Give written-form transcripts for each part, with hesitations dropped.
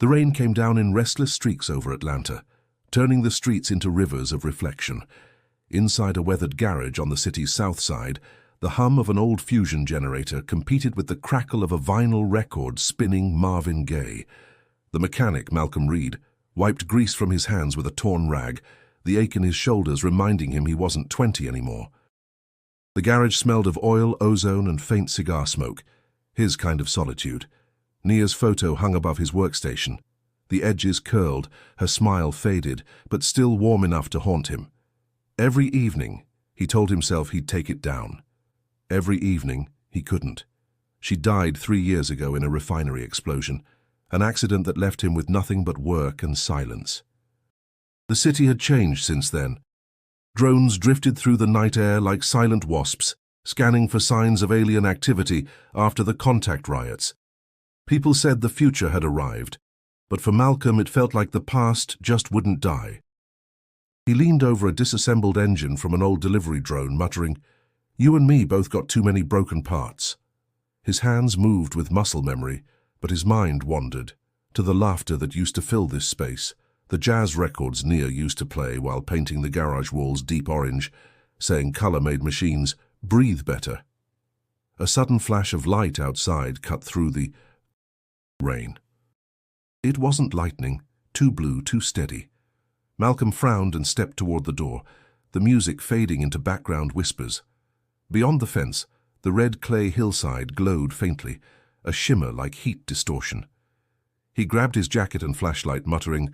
The rain came down in restless streaks over Atlanta, turning the streets into rivers of reflection. Inside a weathered garage on the city's south side, the hum of an old fusion generator competed with the crackle of a vinyl record spinning Marvin Gaye. The mechanic, Malcolm Reed, wiped grease from his hands with a torn rag, the ache in his shoulders reminding him he wasn't 20 anymore. The garage smelled of oil, ozone, and faint cigar smoke, his kind of solitude. Nia's photo hung above his workstation. The edges curled, her smile faded, but still warm enough to haunt him. Every evening, he told himself he'd take it down. Every evening, he couldn't. She died 3 years ago in a refinery explosion, an accident that left him with nothing but work and silence. The city had changed since then. Drones drifted through the night air like silent wasps, scanning for signs of alien activity after the contact riots. People said the future had arrived, but for Malcolm it felt like the past just wouldn't die. He leaned over a disassembled engine from an old delivery drone, muttering, "You and me both got too many broken parts." His hands moved with muscle memory, but his mind wandered to the laughter that used to fill this space, the jazz records Nia used to play while painting the garage walls deep orange, saying color-made machines breathe better. A sudden flash of light outside cut through the rain. It wasn't lightning, too blue, too steady. Malcolm frowned and stepped toward the door, the music fading into background whispers. Beyond the fence, the red clay hillside glowed faintly, a shimmer like heat distortion. He grabbed his jacket and flashlight, muttering,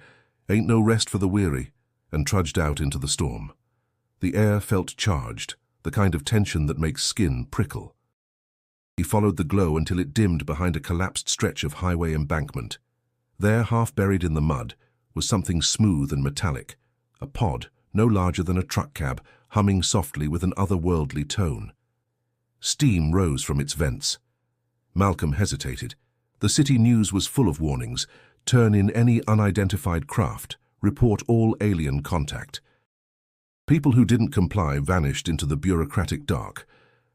"Ain't no rest for the weary," and trudged out into the storm. The air felt charged, the kind of tension that makes skin prickle. He followed the glow until it dimmed behind a collapsed stretch of highway embankment. There, half buried in the mud, was something smooth and metallic, a pod no larger than a truck cab, humming softly with an otherworldly tone. Steam rose from its vents. Malcolm hesitated. The city news was full of warnings. Turn in any unidentified craft. Report all alien contact. People who didn't comply vanished into the bureaucratic dark.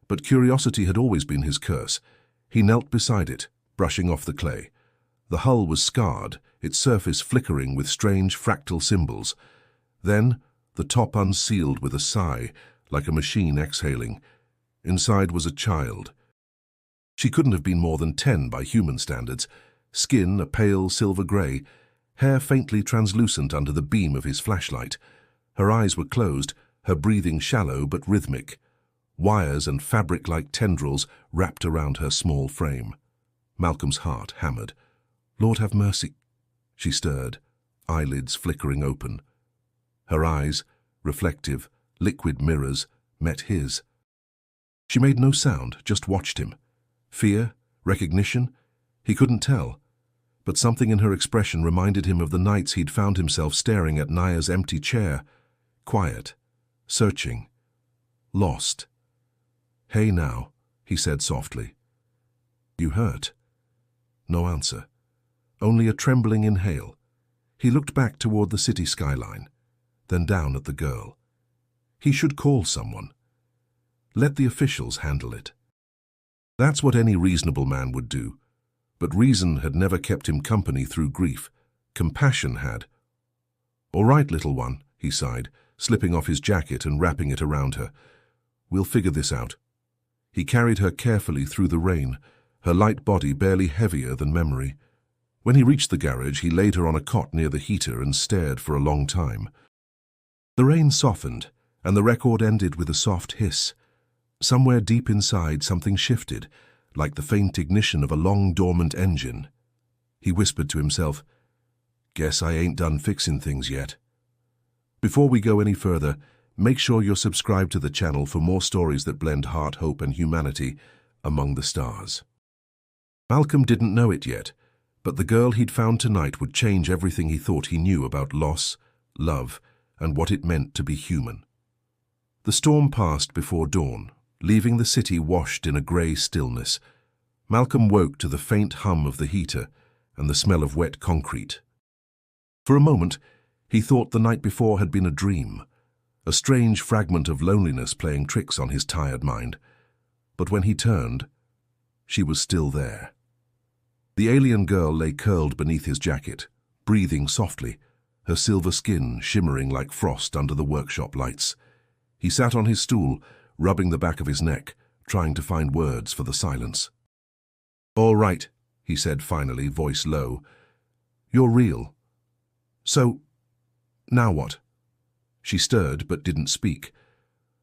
But curiosity had always been his curse. He knelt beside it, brushing off the clay. The hull was scarred, its surface flickering with strange fractal symbols. Then, the top unsealed with a sigh, like a machine exhaling. Inside was a child. She couldn't have been more than 10 by human standards, skin a pale silver grey, hair faintly translucent under the beam of his flashlight. Her eyes were closed, her breathing shallow but rhythmic. Wires and fabric-like tendrils wrapped around her small frame. Malcolm's heart hammered. "Lord have mercy." She stirred, eyelids flickering open. Her eyes, reflective, liquid mirrors, met his. She made no sound, just watched him. Fear? Recognition? He couldn't tell. But something in her expression reminded him of the nights he'd found himself staring at Nia's empty chair. Quiet. Searching. Lost. "Hey now," he said softly. "You hurt?" No answer. Only a trembling inhale. He looked back toward the city skyline, then down at the girl. He should call someone. Let the officials handle it. That's what any reasonable man would do. But reason had never kept him company through grief. Compassion had. "All right, little one," he sighed, slipping off his jacket and wrapping it around her. "We'll figure this out." He carried her carefully through the rain, her light body barely heavier than memory. When he reached the garage, he laid her on a cot near the heater and stared for a long time. The rain softened, and the record ended with a soft hiss. Somewhere deep inside, something shifted, like the faint ignition of a long-dormant engine. He whispered to himself, "Guess I ain't done fixing things yet." Before we go any further, make sure you're subscribed to the channel for more stories that blend heart, hope, and humanity among the stars. Malcolm didn't know it yet, but the girl he'd found tonight would change everything he thought he knew about loss, love, and what it meant to be human. The storm passed before dawn, leaving the city washed in a grey stillness. Malcolm woke to the faint hum of the heater and the smell of wet concrete. For a moment, he thought the night before had been a dream, a strange fragment of loneliness playing tricks on his tired mind. But when he turned, she was still there. The alien girl lay curled beneath his jacket, breathing softly, her silver skin shimmering like frost under the workshop lights. He sat on his stool, rubbing the back of his neck, trying to find words for the silence. "All right," he said finally, voice low. "You're real. So, now what?" She stirred but didn't speak.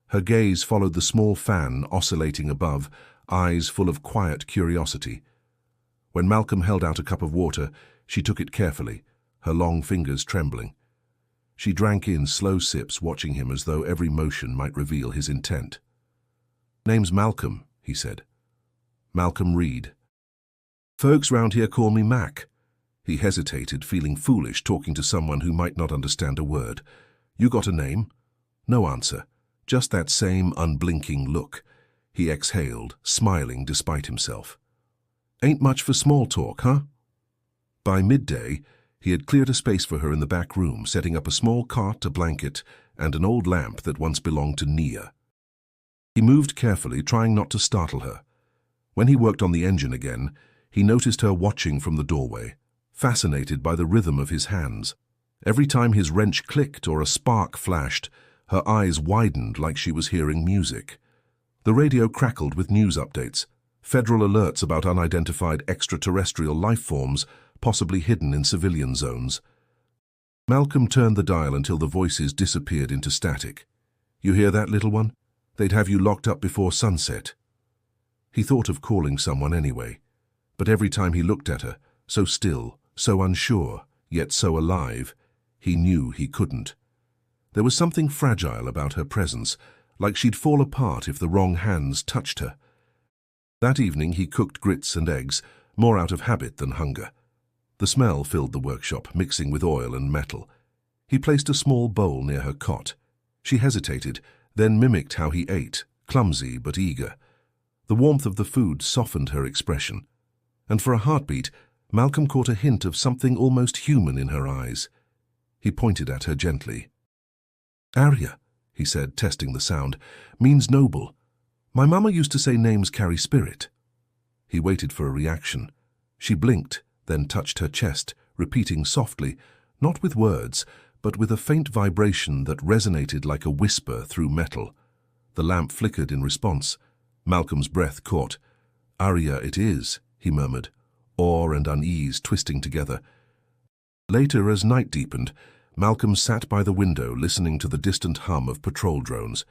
Her gaze followed the small fan oscillating above, eyes full of quiet curiosity. When Malcolm held out a cup of water, she took it carefully, her long fingers trembling. She drank in slow sips, watching him as though every motion might reveal his intent. "Name's Malcolm," he said. "Malcolm Reed. Folks round here call me Mac." He hesitated, feeling foolish talking to someone who might not understand a word. "You got a name?" No answer, just that same unblinking look. He exhaled, smiling despite himself. "Ain't much for small talk, huh?" By midday, he had cleared a space for her in the back room, setting up a small cot, a blanket, and an old lamp that once belonged to Nia. He moved carefully, trying not to startle her. When he worked on the engine again, he noticed her watching from the doorway, fascinated by the rhythm of his hands. Every time his wrench clicked or a spark flashed, her eyes widened like she was hearing music. The radio crackled with news updates, federal alerts about unidentified extraterrestrial life forms possibly hidden in civilian zones. Malcolm turned the dial until the voices disappeared into static. "You hear that, little one? They'd have you locked up before sunset." He thought of calling someone anyway, but every time he looked at her, so still, so unsure, yet so alive, he knew he couldn't. There was something fragile about her presence, like she'd fall apart if the wrong hands touched her. That evening he cooked grits and eggs, more out of habit than hunger. The smell filled the workshop, mixing with oil and metal. He placed a small bowl near her cot. She hesitated, then mimicked how he ate, clumsy but eager. The warmth of the food softened her expression, and for a heartbeat, Malcolm caught a hint of something almost human in her eyes. He pointed at her gently. "Arya," he said, testing the sound, "means noble. My mama used to say names carry spirit." He waited for a reaction. She blinked, then touched her chest, repeating softly, not with words, but with a faint vibration that resonated like a whisper through metal. The lamp flickered in response. Malcolm's breath caught. "Arya it is," he murmured, awe and unease twisting together. Later, as night deepened, Malcolm sat by the window listening to the distant hum of patrol drones.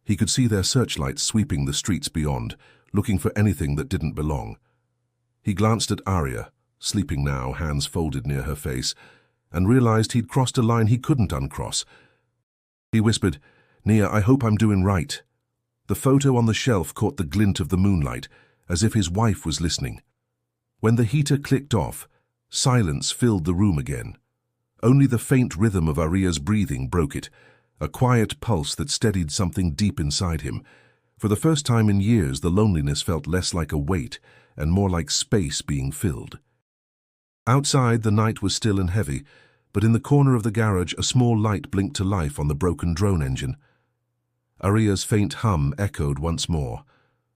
He could see their searchlights sweeping the streets beyond, looking for anything that didn't belong. He glanced at Arya, sleeping now, hands folded near her face, and realized he'd crossed a line he couldn't uncross. He whispered, "Nia, I hope I'm doing right." The photo on the shelf caught the glint of the moonlight, as if his wife was listening. When the heater clicked off, silence filled the room again. Only the faint rhythm of Arya's breathing broke it, a quiet pulse that steadied something deep inside him. For the first time in years, the loneliness felt less like a weight and more like space being filled. Outside, the night was still and heavy, but in the corner of the garage, a small light blinked to life on the broken drone engine. Arya's faint hum echoed once more,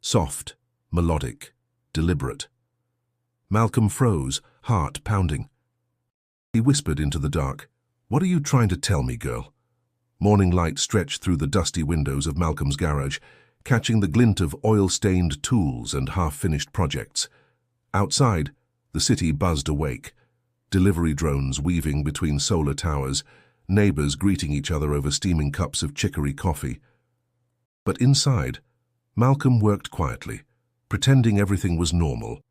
soft, melodic, deliberate. Malcolm froze, heart pounding. He whispered into the dark, "What are you trying to tell me, girl?" Morning light stretched through the dusty windows of Malcolm's garage, catching the glint of oil-stained tools and half-finished projects. Outside, the city buzzed awake, delivery drones weaving between solar towers, neighbors greeting each other over steaming cups of chicory coffee. But inside, Malcolm worked quietly, pretending everything was normal.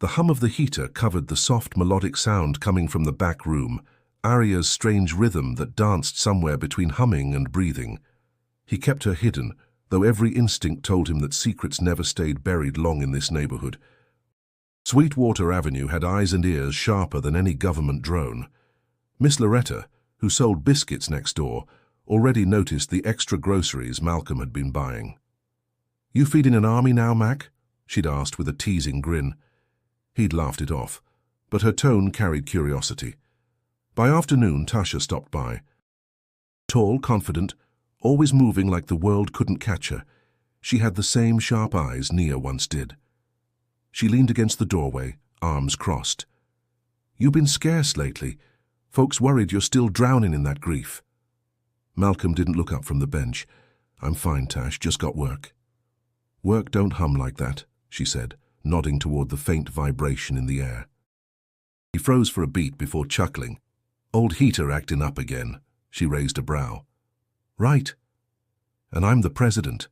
The hum of the heater covered the soft melodic sound coming from the back room, Arya's strange rhythm that danced somewhere between humming and breathing. He kept her hidden, though every instinct told him that secrets never stayed buried long in this neighborhood. Sweetwater Avenue had eyes and ears sharper than any government drone. Miss Loretta, who sold biscuits next door, already noticed the extra groceries Malcolm had been buying. "You feeding an army now, Mac?" she'd asked with a teasing grin. He'd laughed it off, but her tone carried curiosity. By afternoon, Tasha stopped by. Tall, confident, always moving like the world couldn't catch her, she had the same sharp eyes Nia once did. She leaned against the doorway, arms crossed. "You've been scarce lately. Folks worried you're still drowning in that grief." Malcolm didn't look up from the bench. "I'm fine, Tash, just got work." "Work don't hum like that," she said, nodding toward the faint vibration in the air. He froze for a beat before chuckling. "Old heater acting up again." She raised a brow. "Right. And I'm the president."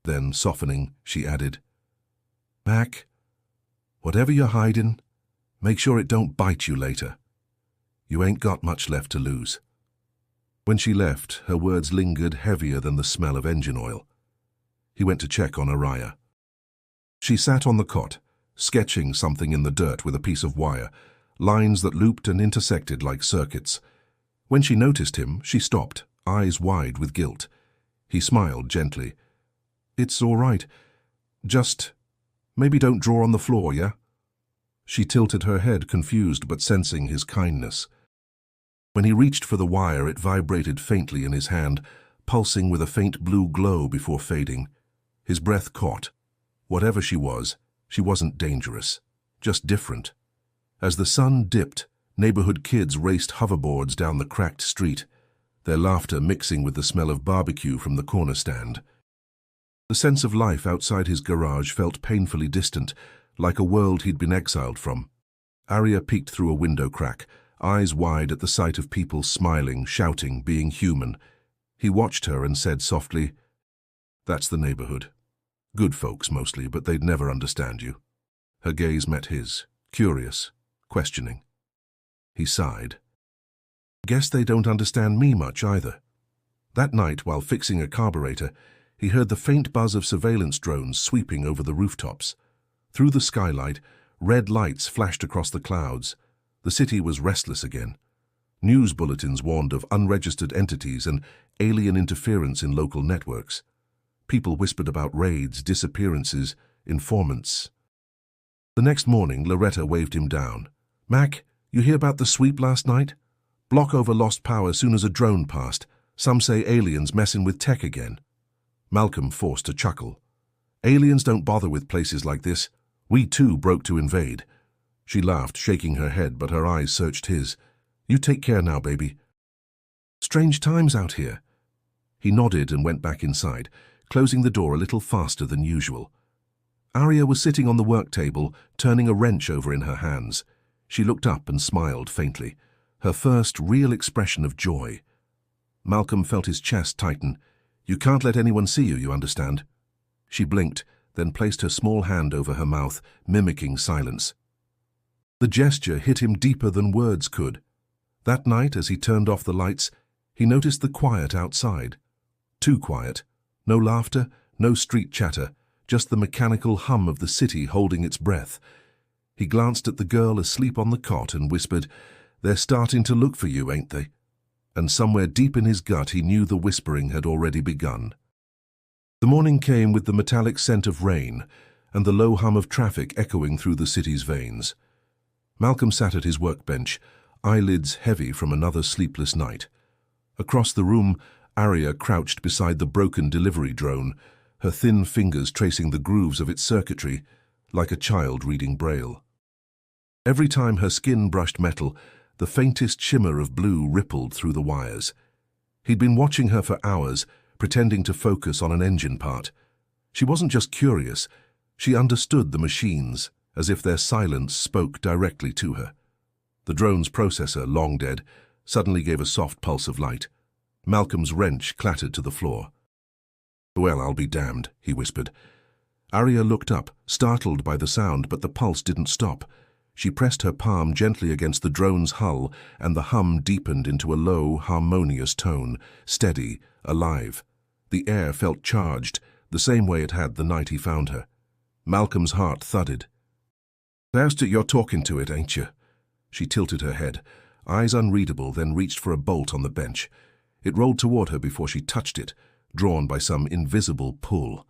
Then, softening, she added, "Mac, whatever you're hiding, make sure it don't bite you later. You ain't got much left to lose." When she left, her words lingered heavier than the smell of engine oil. He went to check on Araya. She sat on the cot, sketching something in the dirt with a piece of wire, lines that looped and intersected like circuits. When she noticed him, she stopped, eyes wide with guilt. He smiled gently. "It's all right. Just, maybe don't draw on the floor, yeah?" She tilted her head, confused but sensing his kindness. When he reached for the wire, it vibrated faintly in his hand, pulsing with a faint blue glow before fading. His breath caught. Whatever she wasn't dangerous, just different. As the sun dipped, neighborhood kids raced hoverboards down the cracked street, their laughter mixing with the smell of barbecue from the corner stand. The sense of life outside his garage felt painfully distant, like a world he'd been exiled from. Arya peeked through a window crack, eyes wide at the sight of people smiling, shouting, being human. He watched her and said softly, "That's the neighborhood. Good folks mostly, but they'd never understand you." Her gaze met his, curious, questioning. He sighed. "Guess they don't understand me much either." That night, while fixing a carburetor, he heard the faint buzz of surveillance drones sweeping over the rooftops. Through the skylight, red lights flashed across the clouds. The city was restless again. News bulletins warned of unregistered entities and alien interference in local networks. People whispered about raids, disappearances, informants. The next morning, Loretta waved him down. "Mac, you hear about the sweep last night? Block over lost power soon as a drone passed. Some say aliens messing with tech again." Malcolm forced a chuckle. "Aliens don't bother with places like this. We too broke to invade." She laughed, shaking her head, but her eyes searched his. "You take care now, baby." "Strange times out here." He nodded and went back inside, closing the door a little faster than usual. Arya was sitting on the work table, turning a wrench over in her hands. She looked up and smiled faintly, her first real expression of joy. Malcolm felt his chest tighten. "You can't let anyone see you, you understand?" She blinked, then placed her small hand over her mouth, mimicking silence. The gesture hit him deeper than words could. That night, as he turned off the lights, he noticed the quiet outside. Too quiet. No laughter, no street chatter, just the mechanical hum of the city holding its breath. He glanced at the girl asleep on the cot and whispered, "They're starting to look for you, ain't they?" And somewhere deep in his gut he knew the whispering had already begun. The morning came with the metallic scent of rain and the low hum of traffic echoing through the city's veins. Malcolm sat at his workbench, eyelids heavy from another sleepless night. Across the room, Arya crouched beside the broken delivery drone, her thin fingers tracing the grooves of its circuitry, like a child reading Braille. Every time her skin brushed metal, the faintest shimmer of blue rippled through the wires. He'd been watching her for hours, pretending to focus on an engine part. She wasn't just curious, she understood the machines, as if their silence spoke directly to her. The drone's processor, long dead, suddenly gave a soft pulse of light. Malcolm's wrench clattered to the floor. "Well, I'll be damned," he whispered. Arya looked up, startled by the sound, but the pulse didn't stop. She pressed her palm gently against the drone's hull, and the hum deepened into a low, harmonious tone, steady, alive. The air felt charged, the same way it had the night he found her. Malcolm's heart thudded. "There's you're talking to it, ain't you?" She tilted her head, eyes unreadable, then reached for a bolt on the bench. It rolled toward her before she touched it, drawn by some invisible pull.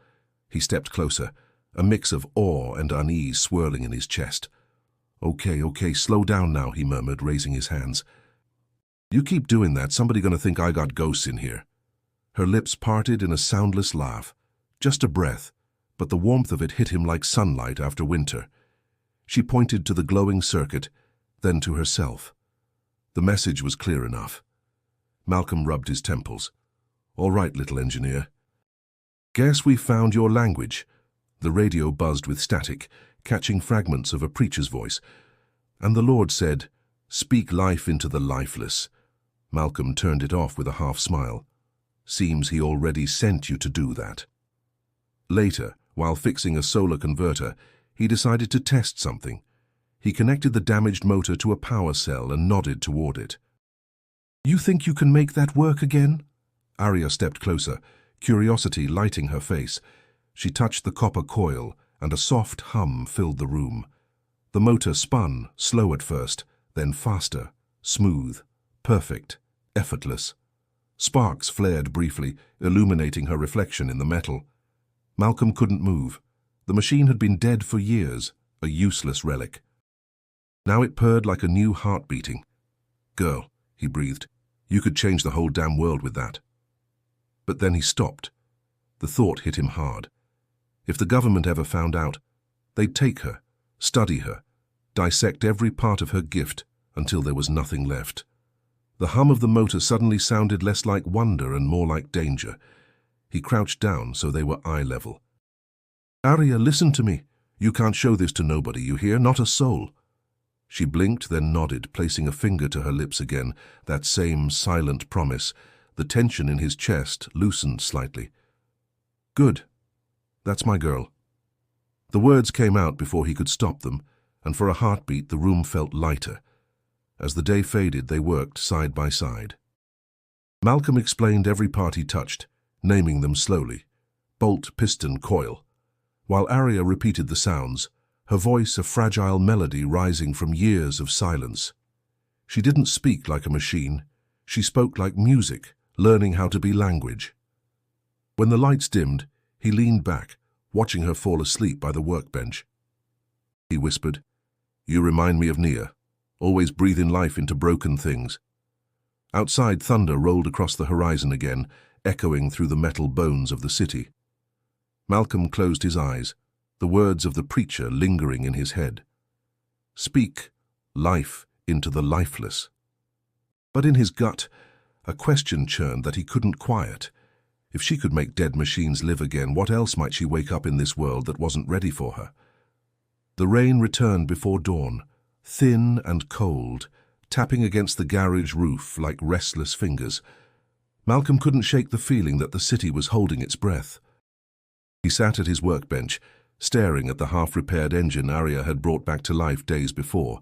He stepped closer, a mix of awe and unease swirling in his chest. Okay, slow down now," he murmured, raising his hands. "You keep doing that, somebody gonna think I got ghosts in here." Her lips parted in a soundless laugh. Just a breath, but the warmth of it hit him like sunlight after winter. She pointed to the glowing circuit, then to herself. The message was clear enough. Malcolm rubbed his temples. "All right, little engineer. Guess we found your language." The radio buzzed with static, catching fragments of a preacher's voice. "And the Lord said, 'Speak life into the lifeless.'" Malcolm turned it off with a half smile. "Seems he already sent you to do that." Later, while fixing a solar converter, he decided to test something. He connected the damaged motor to a power cell and nodded toward it. "You think you can make that work again?" Arya stepped closer, curiosity lighting her face. She touched the copper coil, and a soft hum filled the room. The motor spun, slow at first, then faster, smooth, perfect, effortless. Sparks flared briefly, illuminating her reflection in the metal. Malcolm couldn't move. The machine had been dead for years, a useless relic. Now it purred like a new heart beating. "Girl," he breathed, "you could change the whole damn world with that." But then he stopped. The thought hit him hard. If the government ever found out, they'd take her, study her, dissect every part of her gift until there was nothing left. The hum of the motor suddenly sounded less like wonder and more like danger. He crouched down so they were eye level. "Arya, listen to me. You can't show this to nobody, you hear? Not a soul." She blinked, then nodded, placing a finger to her lips again, that same silent promise. The tension in his chest loosened slightly. "Good. That's my girl." The words came out before he could stop them, and for a heartbeat the room felt lighter. As the day faded, they worked side by side. Malcolm explained every part he touched, naming them slowly. Bolt, piston, coil. While Arya repeated the sounds, her voice a fragile melody rising from years of silence. She didn't speak like a machine. She spoke like music, learning how to be language. When the lights dimmed, he leaned back, watching her fall asleep by the workbench. He whispered, "You remind me of Nia, always breathing life into broken things." Outside, thunder rolled across the horizon again, echoing through the metal bones of the city. Malcolm closed his eyes, the words of the preacher lingering in his head. "Speak life into the lifeless." But in his gut, a question churned that he couldn't quiet. If she could make dead machines live again, what else might she wake up in this world that wasn't ready for her? The rain returned before dawn, thin and cold, tapping against the garage roof like restless fingers. Malcolm couldn't shake the feeling that the city was holding its breath. He sat at his workbench, staring at the half-repaired engine Arya had brought back to life days before.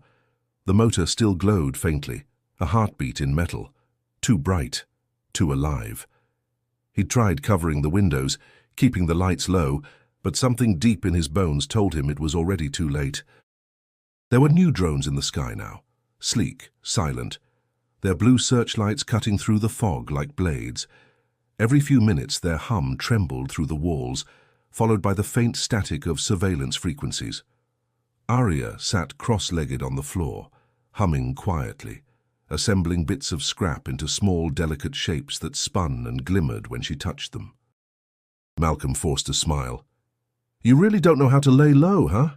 The motor still glowed faintly, a heartbeat in metal, too bright, too alive. He'd tried covering the windows, keeping the lights low, but something deep in his bones told him it was already too late. There were new drones in the sky now, sleek, silent, their blue searchlights cutting through the fog like blades. Every few minutes their hum trembled through the walls, followed by the faint static of surveillance frequencies. Arya sat cross-legged on the floor, humming quietly, assembling bits of scrap into small, delicate shapes that spun and glimmered when she touched them. Malcolm forced a smile. "You really don't know how to lay low, huh?"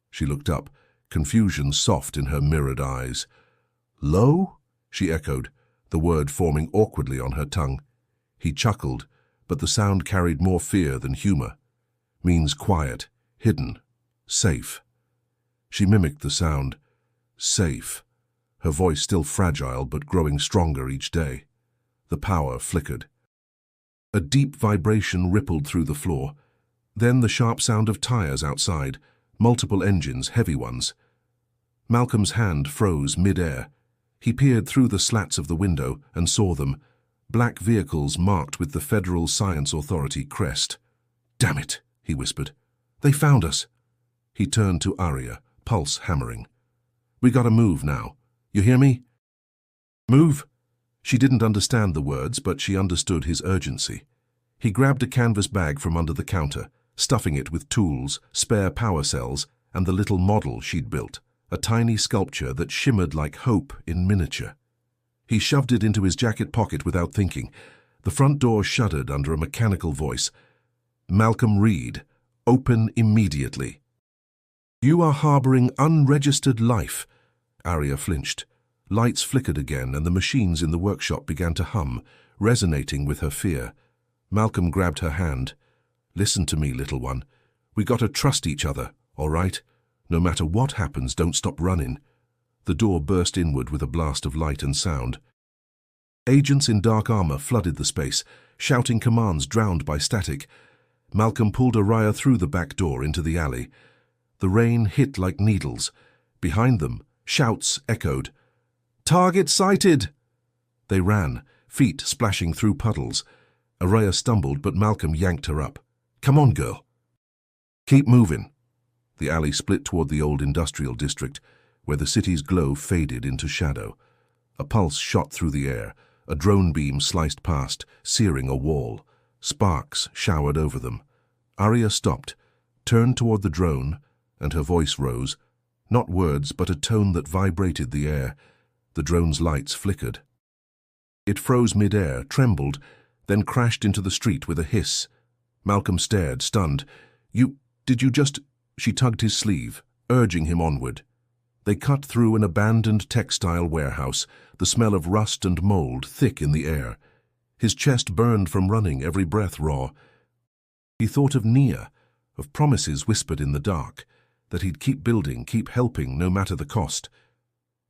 She looked up, confusion soft in her mirrored eyes. "Low?" she echoed, the word forming awkwardly on her tongue. He chuckled, but the sound carried more fear than humor. "Means quiet, hidden, safe." She mimicked the sound. Safe. Her voice still fragile but growing stronger each day. The power flickered. A deep vibration rippled through the floor. Then the sharp sound of tires outside, multiple engines, heavy ones. Malcolm's hand froze mid-air. He peered through the slats of the window and saw them, black vehicles marked with the Federal Science Authority crest. "Damn it," he whispered. "They found us." He turned to Arya, pulse hammering. "We gotta move now. You hear me?" "Move?" She didn't understand the words, but she understood his urgency. He grabbed a canvas bag from under the counter, stuffing it with tools, spare power cells, and the little model she'd built, a tiny sculpture that shimmered like hope in miniature. He shoved it into his jacket pocket without thinking. The front door shuddered under a mechanical voice. "Malcolm Reed, open immediately." You are harboring unregistered life. Arya flinched. Lights flickered again, and the machines in the workshop began to hum, resonating with her fear. Malcolm grabbed her hand. Listen to me, little one. We gotta trust each other, all right? No matter what happens, don't stop running. The door burst inward with a blast of light and sound. Agents in dark armor flooded the space, shouting commands drowned by static. Malcolm pulled Arya through the back door into the alley. The rain hit like needles. Behind them, shouts echoed. "Target sighted!" They ran, feet splashing through puddles. Arya stumbled, but Malcolm yanked her up. "Come on, girl." "Keep moving." The alley split toward the old industrial district, where the city's glow faded into shadow. A pulse shot through the air. A drone beam sliced past, searing a wall. Sparks showered over them. Arya stopped, turned toward the drone, and her voice rose. Not words, but a tone that vibrated the air. The drone's lights flickered. It froze mid-air, trembled, then crashed into the street with a hiss. Malcolm stared, stunned. Did you just... She tugged his sleeve, urging him onward. They cut through an abandoned textile warehouse, the smell of rust and mold thick in the air. His chest burned from running, every breath raw. He thought of Nia, of promises whispered in the dark, that he'd keep building, keep helping, no matter the cost.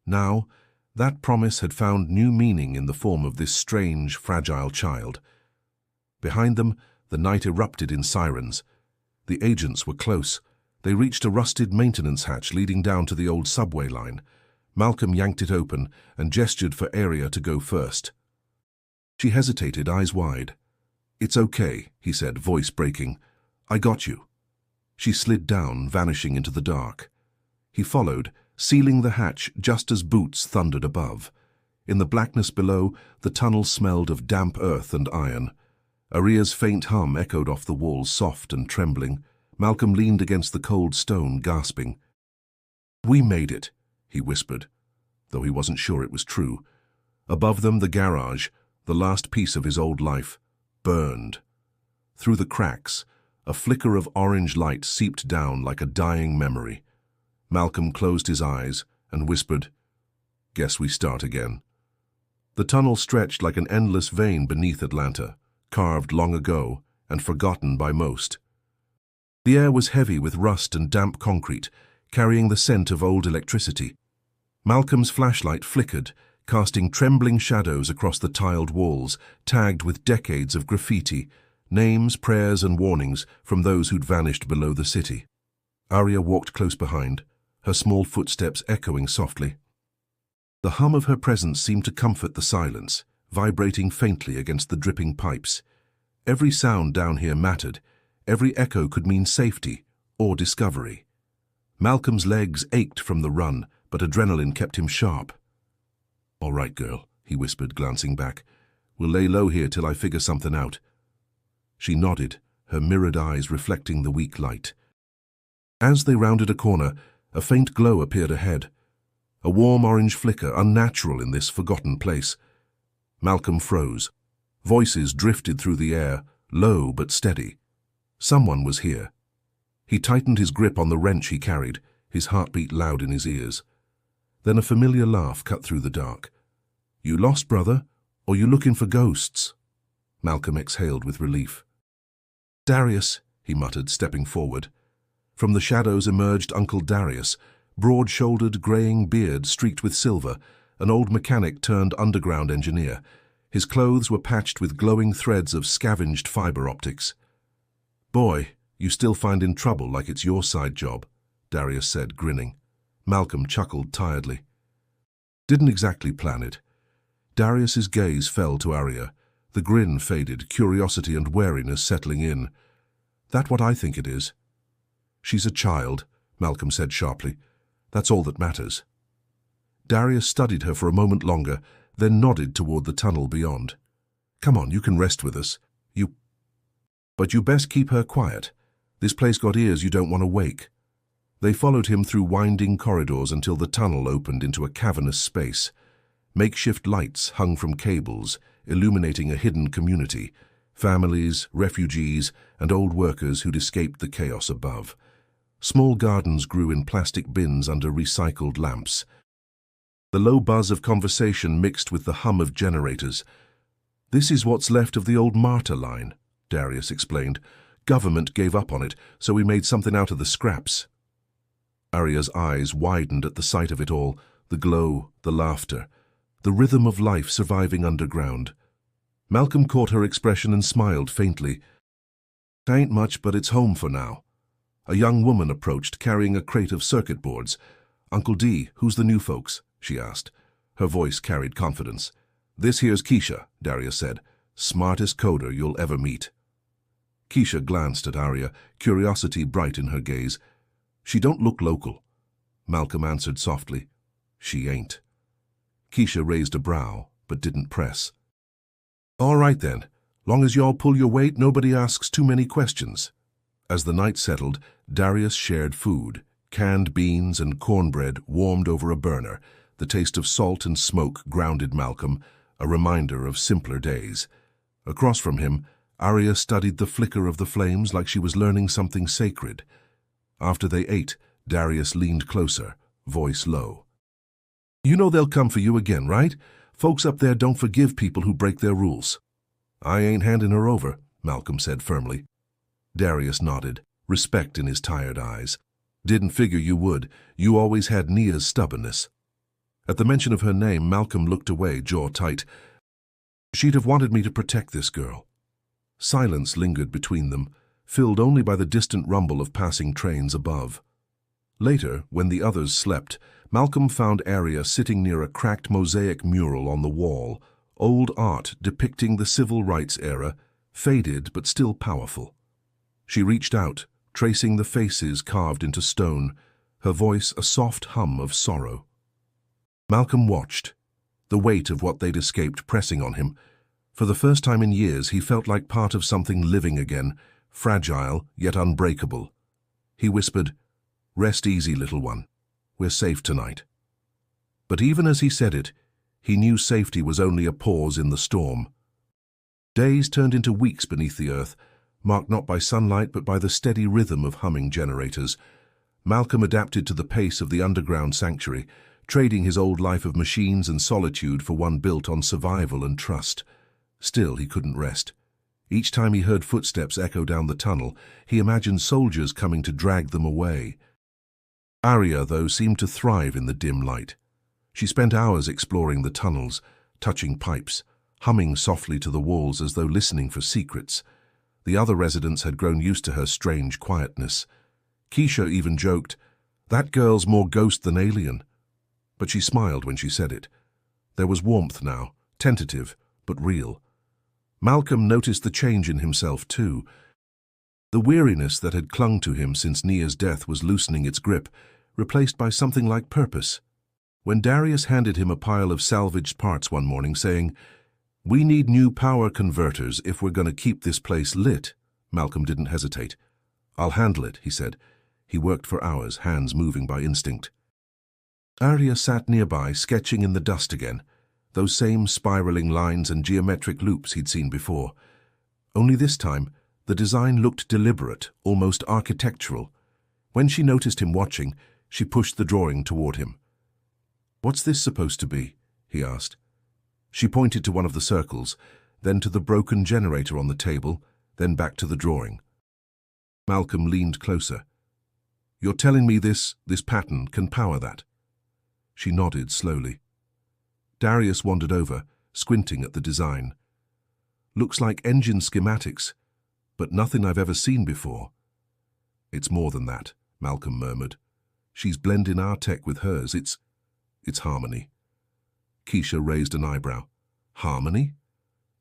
Now, that promise had found new meaning in the form of this strange, fragile child. Behind them, the night erupted in sirens. The agents were close. They reached a rusted maintenance hatch leading down to the old subway line. Malcolm yanked it open and gestured for Arya to go first. She hesitated, eyes wide. "It's okay," he said, voice breaking. "I got you." She slid down, vanishing into the dark. He followed, sealing the hatch just as boots thundered above. In the blackness below, the tunnel smelled of damp earth and iron. Arya's faint hum echoed off the walls, soft and trembling. Malcolm leaned against the cold stone, gasping. "We made it," he whispered, though he wasn't sure it was true. Above them, the garage, the last piece of his old life, burned. Through the cracks, a flicker of orange light seeped down like a dying memory. Malcolm closed his eyes and whispered, "Guess we start again." The tunnel stretched like an endless vein beneath Atlanta, carved long ago and forgotten by most. The air was heavy with rust and damp concrete, carrying the scent of old electricity. Malcolm's flashlight flickered, casting trembling shadows across the tiled walls, tagged with decades of graffiti, names, prayers, and warnings from those who'd vanished below the city. Arya walked close behind, her small footsteps echoing softly. The hum of her presence seemed to comfort the silence, vibrating faintly against the dripping pipes. Every sound down here mattered. Every echo could mean safety or discovery. Malcolm's legs ached from the run, but adrenaline kept him sharp. "All right, girl," he whispered, glancing back. "We'll lay low here till I figure something out." She nodded, her mirrored eyes reflecting the weak light. As they rounded a corner, a faint glow appeared ahead. A warm orange flicker, unnatural in this forgotten place. Malcolm froze. Voices drifted through the air, low but steady. Someone was here. He tightened his grip on the wrench he carried, his heartbeat loud in his ears. Then a familiar laugh cut through the dark. "You lost, brother? Or you looking for ghosts?" Malcolm exhaled with relief. "Darius," he muttered, stepping forward. From the shadows emerged Uncle Darius, broad-shouldered, graying beard streaked with silver, an old mechanic turned underground engineer. His clothes were patched with glowing threads of scavenged fiber optics. "Boy, you still finding trouble like it's your side job," Darius said, grinning. Malcolm chuckled tiredly. "Didn't exactly plan it." Darius's gaze fell to Arya. The grin faded, curiosity and wariness settling in. "That what I think it is?" "She's a child," Malcolm said sharply. "That's all that matters." Darius studied her for a moment longer, then nodded toward the tunnel beyond. "Come on, you can rest with us. But you best keep her quiet. This place got ears you don't want to wake." They followed him through winding corridors until the tunnel opened into a cavernous space. Makeshift lights hung from cables, illuminating a hidden community, families, refugees, and old workers who'd escaped the chaos above. Small gardens grew in plastic bins under recycled lamps. The low buzz of conversation mixed with the hum of generators. "This is what's left of the old Marta line," Darius explained. "Government gave up on it, so we made something out of the scraps." Arya's eyes widened at the sight of it all, the glow, the laughter, the rhythm of life surviving underground. Malcolm caught her expression and smiled faintly. "Ain't much, but it's home for now." A young woman approached, carrying a crate of circuit boards. "Uncle D, who's the new folks?" she asked. Her voice carried confidence. "This here's Keisha," Darius said. "Smartest coder you'll ever meet." Keisha glanced at Arya, curiosity bright in her gaze. "She don't look local." Malcolm answered softly. "She ain't." Keisha raised a brow, but didn't press. "All right then. Long as y'all pull your weight, nobody asks too many questions." As the night settled, Darius shared food. Canned beans and cornbread warmed over a burner. The taste of salt and smoke grounded Malcolm, a reminder of simpler days. Across from him, Arya studied the flicker of the flames like she was learning something sacred. After they ate, Darius leaned closer, voice low. "You know they'll come for you again, right? Folks up there don't forgive people who break their rules." "I ain't handing her over," Malcolm said firmly. Darius nodded, respect in his tired eyes. "Didn't figure you would. You always had Nia's stubbornness." At the mention of her name, Malcolm looked away, jaw tight. "She'd have wanted me to protect this girl." Silence lingered between them, filled only by the distant rumble of passing trains above. Later, when the others slept, Malcolm found Arya sitting near a cracked mosaic mural on the wall, old art depicting the civil rights era, faded but still powerful. She reached out, tracing the faces carved into stone, her voice a soft hum of sorrow. Malcolm watched, the weight of what they'd escaped pressing on him. For the first time in years, he felt like part of something living again, fragile yet unbreakable. He whispered, "Rest easy, little one. We're safe tonight." But even as he said it, he knew safety was only a pause in the storm. Days turned into weeks beneath the earth, marked not by sunlight but by the steady rhythm of humming generators. Malcolm adapted to the pace of the underground sanctuary, trading his old life of machines and solitude for one built on survival and trust. Still, he couldn't rest. Each time he heard footsteps echo down the tunnel, he imagined soldiers coming to drag them away. Arya, though, seemed to thrive in the dim light. She spent hours exploring the tunnels, touching pipes, humming softly to the walls as though listening for secrets. The other residents had grown used to her strange quietness. Keisha even joked, "That girl's more ghost than alien." But she smiled when she said it. There was warmth now, tentative, but real. Malcolm noticed the change in himself too. The weariness that had clung to him since Nia's death was loosening its grip, replaced by something like purpose. When Darius handed him a pile of salvaged parts one morning, saying, "We need new power converters if we're going to keep this place lit," Malcolm didn't hesitate. "I'll handle it," he said. He worked for hours, hands moving by instinct. Arya sat nearby, sketching in the dust again, those same spiraling lines and geometric loops he'd seen before. Only this time, the design looked deliberate, almost architectural. When she noticed him watching, she pushed the drawing toward him. "What's this supposed to be?" he asked. She pointed to one of the circles, then to the broken generator on the table, then back to the drawing. Malcolm leaned closer. "You're telling me this pattern can power that?" She nodded slowly. Darius wandered over, squinting at the design. "Looks like engine schematics, but nothing I've ever seen before." "It's more than that," Malcolm murmured. "She's blending our tech with hers. It's harmony." Keisha raised an eyebrow. "Harmony?"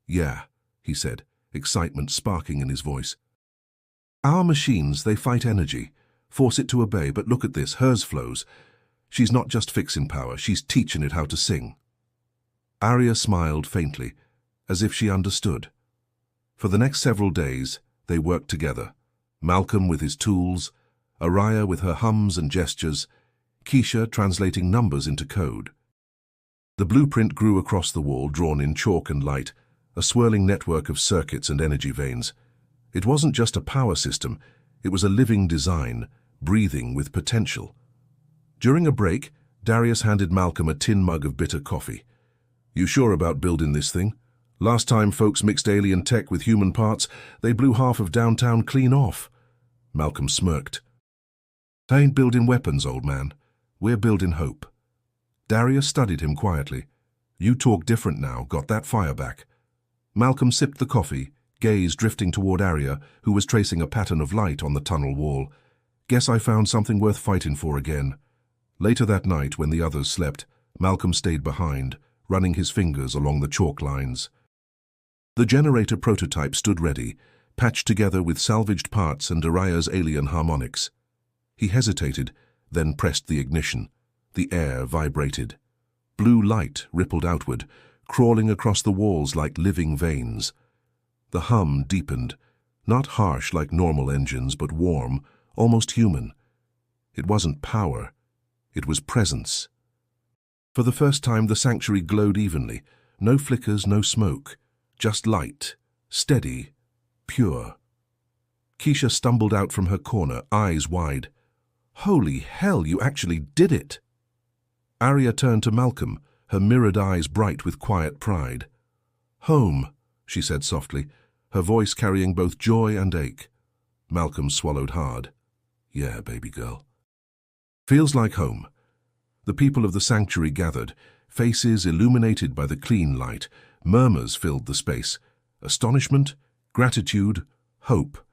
"Yeah," he said, excitement sparking in his voice. "Our machines, they fight energy, force it to obey, but look at this, hers flows. She's not just fixing power, she's teaching it how to sing." Arya smiled faintly, as if she understood. For the next several days, they worked together, Malcolm with his tools, Arya with her hums and gestures, Keisha translating numbers into code. The blueprint grew across the wall, drawn in chalk and light, a swirling network of circuits and energy veins. It wasn't just a power system, it was a living design, breathing with potential. During a break, Darius handed Malcolm a tin mug of bitter coffee. "You sure about building this thing? Last time folks mixed alien tech with human parts, they blew half of downtown clean off." Malcolm smirked. "I ain't building weapons, old man. We're building hope." Darius studied him quietly. "You talk different now, got that fire back." Malcolm sipped the coffee, gaze drifting toward Arya, who was tracing a pattern of light on the tunnel wall. "Guess I found something worth fighting for again." Later that night, when the others slept, Malcolm stayed behind, running his fingers along the chalk lines. The generator prototype stood ready, patched together with salvaged parts and Araya's alien harmonics. He hesitated, then pressed the ignition. The air vibrated. Blue light rippled outward, crawling across the walls like living veins. The hum deepened, not harsh like normal engines, but warm, almost human. It wasn't power, it was presence. For the first time, the sanctuary glowed evenly. No flickers, no smoke. Just light, steady, pure. Keisha stumbled out from her corner, eyes wide. "Holy hell, you actually did it!" Arya turned to Malcolm, her mirrored eyes bright with quiet pride. "Home," she said softly, her voice carrying both joy and ache. Malcolm swallowed hard. "Yeah, baby girl." "Feels like home." The people of the sanctuary gathered, faces illuminated by the clean light. Murmurs filled the space. Astonishment, gratitude, hope.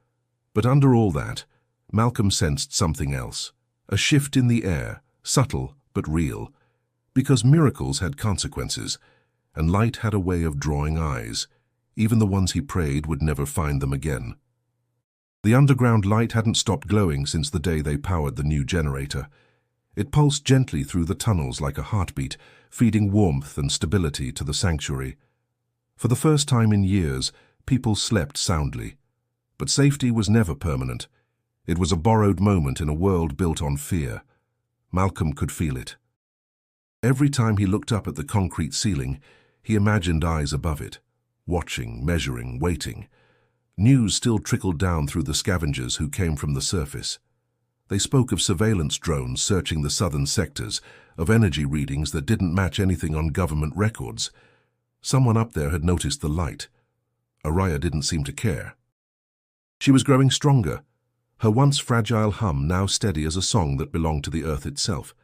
But under all that, Malcolm sensed something else. A shift in the air, subtle but real. Because miracles had consequences, and light had a way of drawing eyes. Even the ones he prayed would never find them again. The underground light hadn't stopped glowing since the day they powered the new generator. It pulsed gently through the tunnels like a heartbeat, feeding warmth and stability to the sanctuary. For the first time in years, people slept soundly. But safety was never permanent. It was a borrowed moment in a world built on fear. Malcolm could feel it. Every time he looked up at the concrete ceiling, he imagined eyes above it, watching, measuring, waiting. News still trickled down through the scavengers who came from the surface. They spoke of surveillance drones searching the southern sectors, of energy readings that didn't match anything on government records. Someone up there had noticed the light. Araya didn't seem to care. She was growing stronger, her once fragile hum now steady as a song that belonged to the earth itself.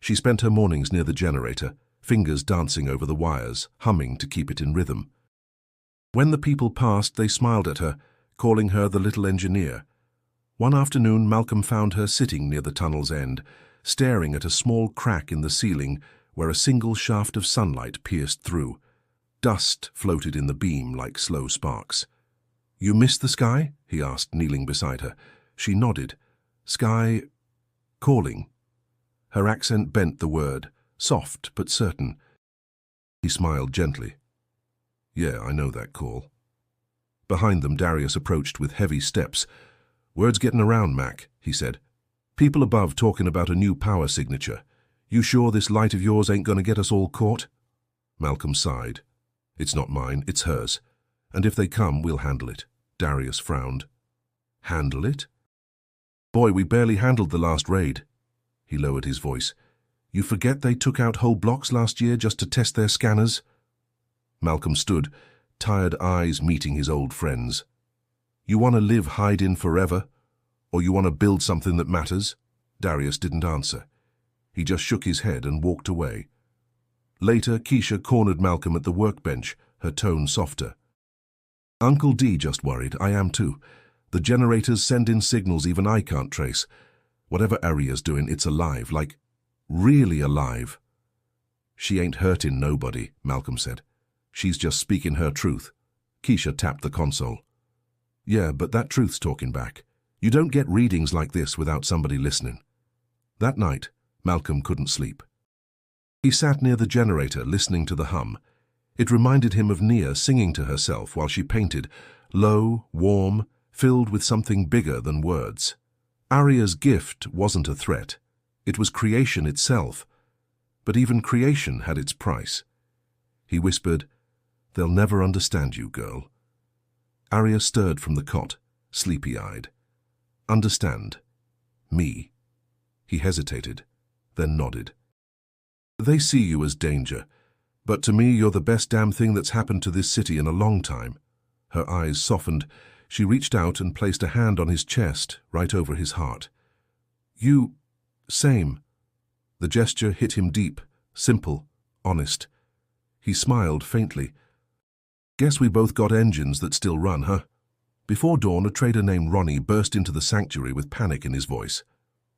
She spent her mornings near the generator, fingers dancing over the wires, humming to keep it in rhythm. When the people passed, they smiled at her, calling her the little engineer. One afternoon, Malcolm found her sitting near the tunnel's end, staring at a small crack in the ceiling where a single shaft of sunlight pierced through. Dust floated in the beam like slow sparks. "You miss the sky?" he asked, kneeling beside her. She nodded. "Sky... calling." Her accent bent the word, soft but certain. He smiled gently. "Yeah, I know that call." Behind them, Darius approached with heavy steps. "Word's getting around, Mac," he said. "People above talking about a new power signature. You sure this light of yours ain't gonna get us all caught?" Malcolm sighed. "It's not mine, it's hers. And if they come, we'll handle it." Darius frowned. "Handle it?" "Boy, we barely handled the last raid." He lowered his voice. "You forget they took out whole blocks last year just to test their scanners?" Malcolm stood, tired eyes meeting his old friends. "You want to live hide-in forever? Or you want to build something that matters?" Darius didn't answer. He just shook his head and walked away. Later, Keisha cornered Malcolm at the workbench, her tone softer. "Uncle D just worried, I am too. The generators send in signals even I can't trace. Whatever Arya's doing, it's alive, like, really alive." "She ain't hurting nobody," Malcolm said. "She's just speaking her truth." Keisha tapped the console. "Yeah, but that truth's talking back. You don't get readings like this without somebody listening." That night, Malcolm couldn't sleep. He sat near the generator, listening to the hum. It reminded him of Nia singing to herself while she painted, low, warm, filled with something bigger than words. Arya's gift wasn't a threat. It was creation itself. But even creation had its price. He whispered, "They'll never understand you, girl." Arya stirred from the cot, sleepy-eyed. "Understand? Me." He hesitated, then nodded. They see you as danger, but to me you're the best damn thing that's happened to this city in a long time. Her eyes softened. She reached out and placed a hand on his chest, right over his heart. You... same. The gesture hit him deep, simple, honest. He smiled faintly. Guess we both got engines that still run, huh? Before dawn, a trader named Ronnie burst into the sanctuary with panic in his voice.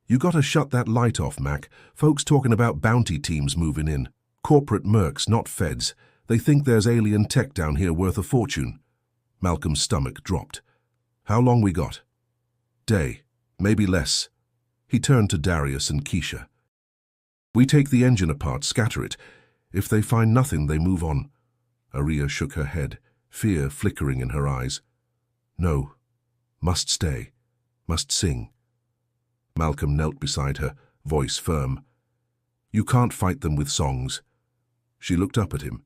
You gotta shut that light off, Mac. Folks talking about bounty teams moving in. Corporate mercs, not feds. They think there's alien tech down here worth a fortune. Malcolm's stomach dropped. How long we got? Day, maybe less. He turned to Darius and Keisha. We take the engine apart, scatter it. If they find nothing, they move on. Aria shook her head, fear flickering in her eyes. No. Must stay. Must sing. Malcolm knelt beside her, voice firm. You can't fight them with songs. She looked up at him,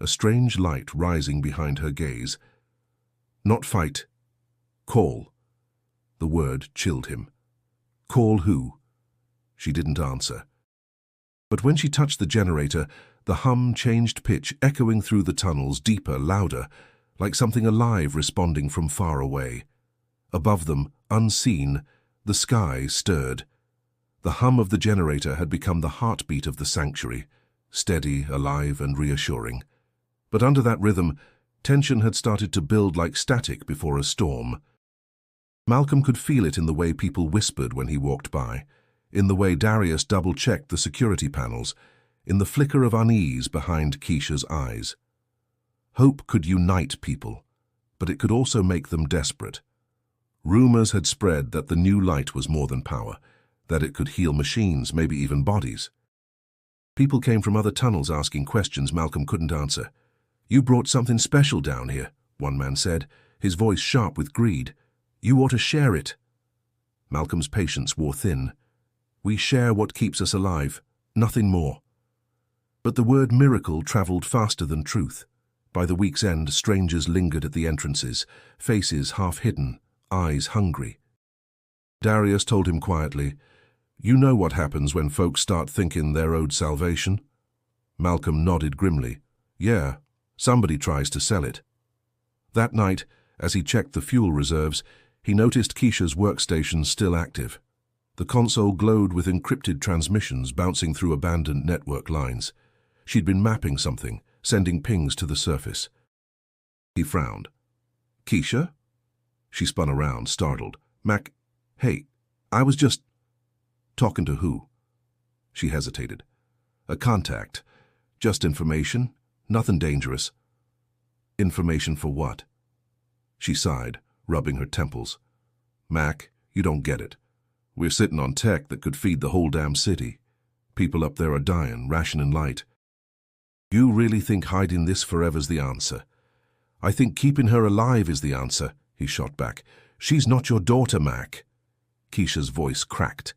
a strange light rising behind her gaze. Not fight. Call. The word chilled him. Call who? She didn't answer. But when she touched the generator, the hum changed pitch, echoing through the tunnels, deeper, louder, like something alive responding from far away. Above them, unseen, the sky stirred. The hum of the generator had become the heartbeat of the sanctuary, steady, alive, and reassuring. But under that rhythm, tension had started to build like static before a storm. Malcolm could feel it in the way people whispered when he walked by, in the way Darius double-checked the security panels, in the flicker of unease behind Keisha's eyes. Hope could unite people, but it could also make them desperate. Rumors had spread that the new light was more than power, that it could heal machines, maybe even bodies. People came from other tunnels asking questions Malcolm couldn't answer. You brought something special down here, one man said, his voice sharp with greed. You ought to share it. Malcolm's patience wore thin. We share what keeps us alive, nothing more. But the word miracle traveled faster than truth. By the week's end, strangers lingered at the entrances, faces half hidden, eyes hungry. Darius told him quietly, You know what happens when folks start thinking they're owed salvation? Malcolm nodded grimly. Yeah, somebody tries to sell it. That night, as he checked the fuel reserves, he noticed Keisha's workstation still active. The console glowed with encrypted transmissions bouncing through abandoned network lines. She'd been mapping something, sending pings to the surface. He frowned. Keisha? She spun around, startled. Mac, hey, I was just... Talking to who? She hesitated. A contact. Just information. Nothing dangerous. Information for what? She sighed, rubbing her temples. Mac, you don't get it. We're sitting on tech that could feed the whole damn city. People up there are dying, rationing light. You really think hiding this forever's the answer? I think keeping her alive is the answer, he shot back. She's not your daughter, Mac. Keisha's voice cracked.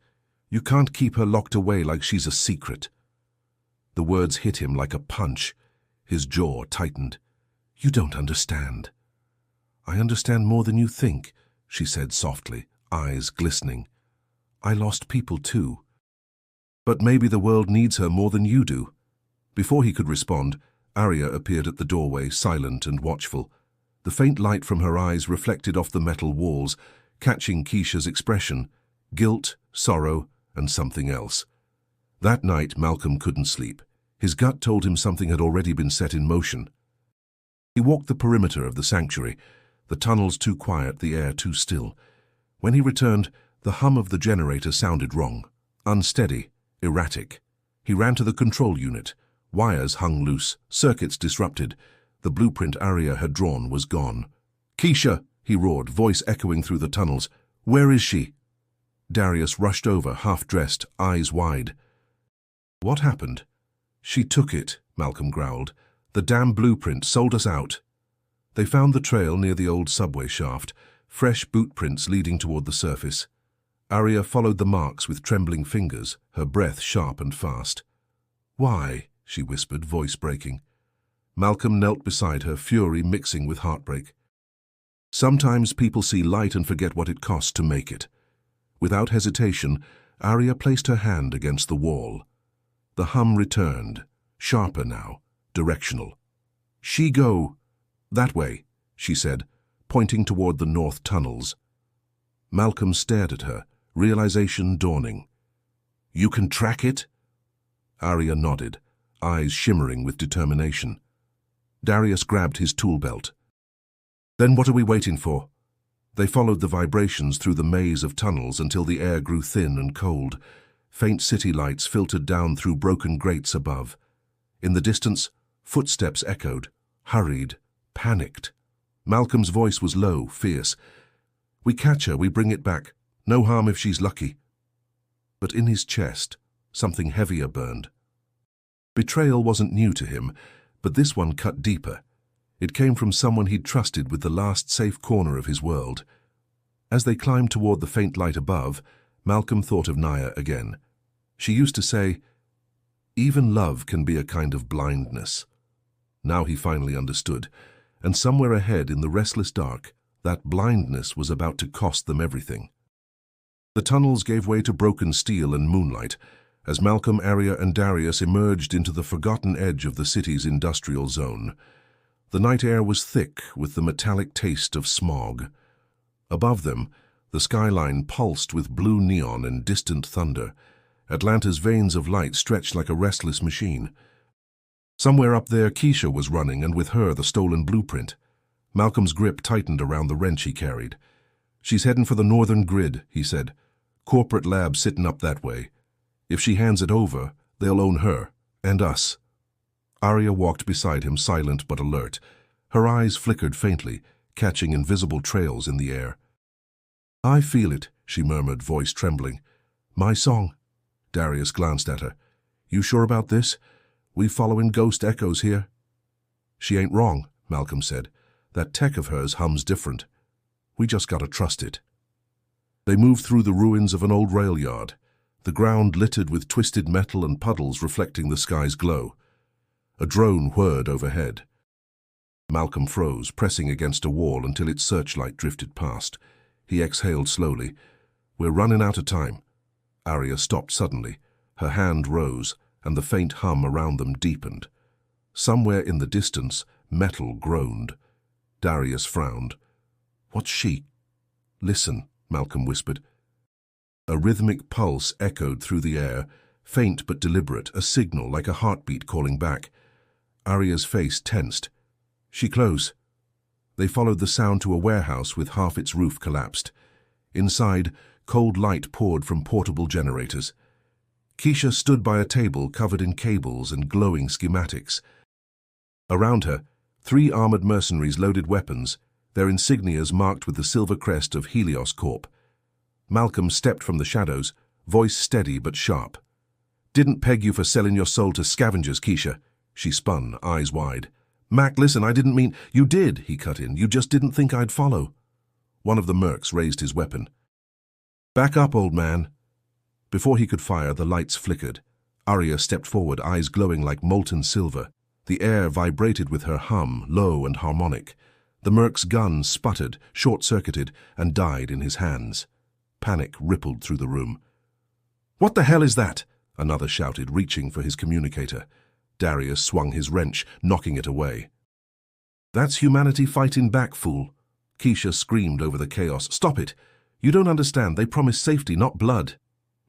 You can't keep her locked away like she's a secret. The words hit him like a punch. His jaw tightened. You don't understand. I understand more than you think, she said softly, eyes glistening. I lost people too. But maybe the world needs her more than you do. Before he could respond, Aria appeared at the doorway, silent and watchful. The faint light from her eyes reflected off the metal walls, catching Keisha's expression, guilt, sorrow, and something else. That night, Malcolm couldn't sleep. His gut told him something had already been set in motion. He walked the perimeter of the sanctuary, the tunnels too quiet, the air too still. When he returned, the hum of the generator sounded wrong, unsteady, erratic. He ran to the control unit. Wires hung loose, circuits disrupted. The blueprint Aria had drawn was gone. Keisha, he roared, voice echoing through the tunnels. Where is she? Darius rushed over, half-dressed, eyes wide. What happened? She took it, Malcolm growled. The damn blueprint sold us out. They found the trail near the old subway shaft, fresh boot prints leading toward the surface. Aria followed the marks with trembling fingers, her breath sharp and fast. Why? She whispered, voice breaking. Malcolm knelt beside her, fury mixing with heartbreak. Sometimes people see light and forget what it cost to make it. Without hesitation, Arya placed her hand against the wall. The hum returned, sharper now, directional. "She go that way," she said, pointing toward the north tunnels. Malcolm stared at her, realization dawning. "You can track it?" Arya nodded, eyes shimmering with determination. Darius grabbed his tool belt. "Then what are we waiting for?" They followed the vibrations through the maze of tunnels until the air grew thin and cold. Faint city lights filtered down through broken grates above. In the distance, footsteps echoed, hurried, panicked. Malcolm's voice was low, fierce. "We catch her, we bring it back. No harm if she's lucky." But in his chest, something heavier burned. Betrayal wasn't new to him, but this one cut deeper. It came from someone he'd trusted with the last safe corner of his world. As they climbed toward the faint light above, Malcolm thought of Naya again. She used to say, "Even love can be a kind of blindness." Now he finally understood, and somewhere ahead in the restless dark, that blindness was about to cost them everything. The tunnels gave way to broken steel and moonlight, as Malcolm, Arya, and Darius emerged into the forgotten edge of the city's industrial zone. The night air was thick with the metallic taste of smog. Above them, the skyline pulsed with blue neon and distant thunder. Atlanta's veins of light stretched like a restless machine. Somewhere up there, Keisha was running, and with her the stolen blueprint. Malcolm's grip tightened around the wrench he carried. "She's heading for the northern grid," he said. "Corporate lab sitting up that way. If she hands it over, they'll own her, and us." Arya walked beside him, silent but alert. Her eyes flickered faintly, catching invisible trails in the air. "I feel it," she murmured, voice trembling. "My song." Darius glanced at her. "You sure about this? We following ghost echoes here?" "She ain't wrong," Malcolm said. "That tech of hers hums different. We just gotta trust it." They moved through the ruins of an old rail yard, the ground littered with twisted metal and puddles reflecting the sky's glow. A drone whirred overhead. Malcolm froze, pressing against a wall until its searchlight drifted past. He exhaled slowly. "We're running out of time." Arya stopped suddenly. Her hand rose, and the faint hum around them deepened. Somewhere in the distance, metal groaned. Darius frowned. "What's she?" "Listen," Malcolm whispered. A rhythmic pulse echoed through the air, faint but deliberate, a signal like a heartbeat calling back. Arya's face tensed. "She close." They followed the sound to a warehouse with half its roof collapsed. Inside, cold light poured from portable generators. Keisha stood by a table covered in cables and glowing schematics. Around her, 3 armored mercenaries loaded weapons, their insignias marked with the silver crest of Helios Corp. Malcolm stepped from the shadows, voice steady but sharp. "Didn't peg you for selling your soul to scavengers, Keisha." She spun, eyes wide. "Mac, listen, I didn't mean—" "You did," he cut in. "You just didn't think I'd follow." One of the mercs raised his weapon. "Back up, old man." Before he could fire, the lights flickered. Arya stepped forward, eyes glowing like molten silver. The air vibrated with her hum, low and harmonic. The merc's gun sputtered, short-circuited, and died in his hands. Panic rippled through the room. "What the hell is that?" another shouted, reaching for his communicator. Darius swung his wrench, knocking it away. "That's humanity fighting back, fool." Keisha screamed over the chaos. "Stop it! You don't understand. They promise safety, not blood."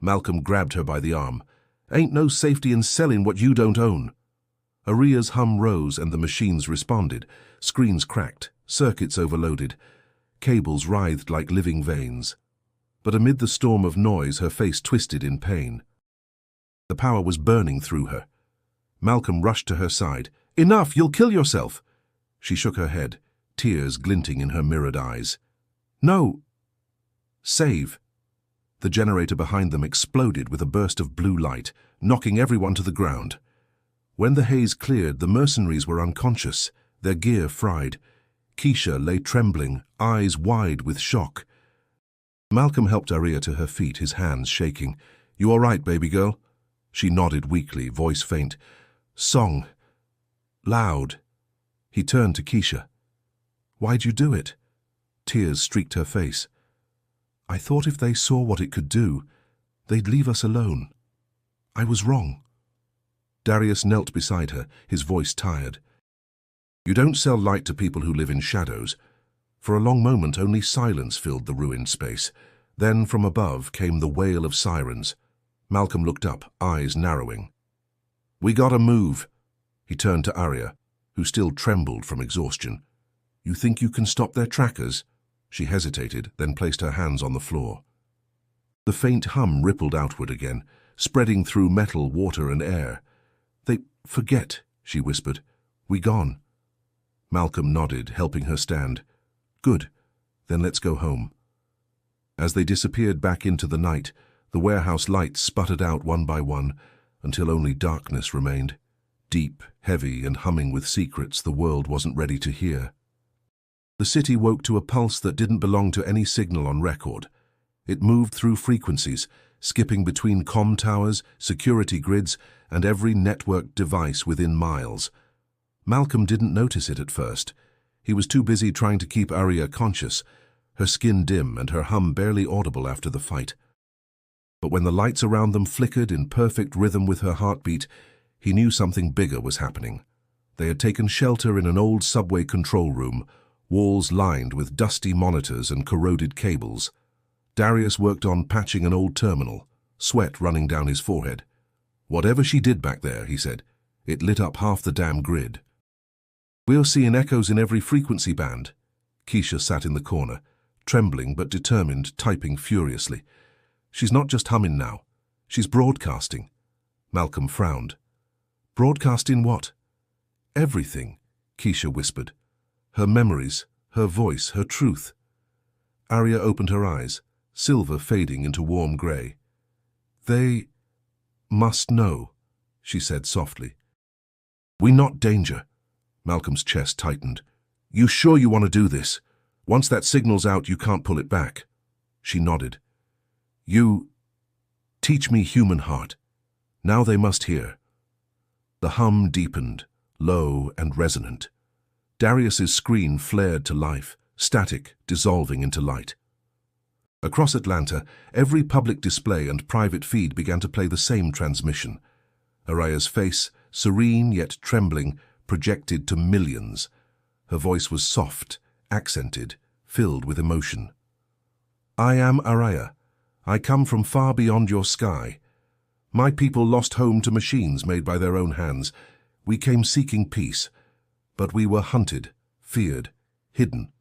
Malcolm grabbed her by the arm. "Ain't no safety in selling what you don't own." Arya's hum rose and the machines responded. Screens cracked, circuits overloaded. Cables writhed like living veins. But amid the storm of noise, her face twisted in pain. The power was burning through her. Malcolm rushed to her side. "Enough! You'll kill yourself!" She shook her head, tears glinting in her mirrored eyes. "No! Save!" The generator behind them exploded with a burst of blue light, knocking everyone to the ground. When the haze cleared, the mercenaries were unconscious, their gear fried. Keisha lay trembling, eyes wide with shock. Malcolm helped Arya to her feet, his hands shaking. "You all right, baby girl?" She nodded weakly, voice faint. "Song. Loud." He turned to Keisha. "Why'd you do it?" Tears streaked her face. "I thought if they saw what it could do, They'd leave us alone. I was wrong. Darius knelt beside her, his voice tired. You don't sell light to people who live in shadows. For a long moment, only silence filled the ruined space. Then, from above, came the wail of sirens. Malcolm looked up, eyes narrowing. We gotta move. He turned to Arya, who still trembled from exhaustion. You think you can stop their trackers? She hesitated, then placed her hands on the floor. The faint hum rippled outward again, spreading through metal, water, and air. They forget, she whispered. We gone. Malcolm nodded, helping her stand. Good. Then let's go home. As they disappeared back into the night, the warehouse lights sputtered out one by one, until only darkness remained. Deep, heavy, and humming with secrets the world wasn't ready to hear. The city woke to a pulse that didn't belong to any signal on record. It moved through frequencies, skipping between comm towers, security grids, and every networked device within miles. Malcolm didn't notice it at first. He was too busy trying to keep Arya conscious, her skin dim and her hum barely audible after the fight. But when the lights around them flickered in perfect rhythm with her heartbeat, he knew something bigger was happening. They had taken shelter in an old subway control room, walls lined with dusty monitors and corroded cables. Darius worked on patching an old terminal, sweat running down his forehead. Whatever she did back there, he said, it lit up half the damn grid. We're seeing echoes in every frequency band. Keisha sat in the corner, trembling but determined, typing furiously. She's not just humming now. She's broadcasting. Malcolm frowned. Broadcasting what? Everything, Keisha whispered. Her memories, her voice, her truth. Arya opened her eyes, silver fading into warm grey. They must know, she said softly. We not danger. Malcolm's chest tightened. You sure you want to do this? Once that signal's out, you can't pull it back. She nodded. You teach me human heart. Now they must hear. The hum deepened, low and resonant. Darius's screen flared to life, static, dissolving into light. Across Atlanta, every public display and private feed began to play the same transmission. Arya's face, serene yet trembling, projected to millions. Her voice was soft, accented, filled with emotion. I am Arya. I come from far beyond your sky. My people lost home to machines made by their own hands. We came seeking peace, but we were hunted, feared, hidden.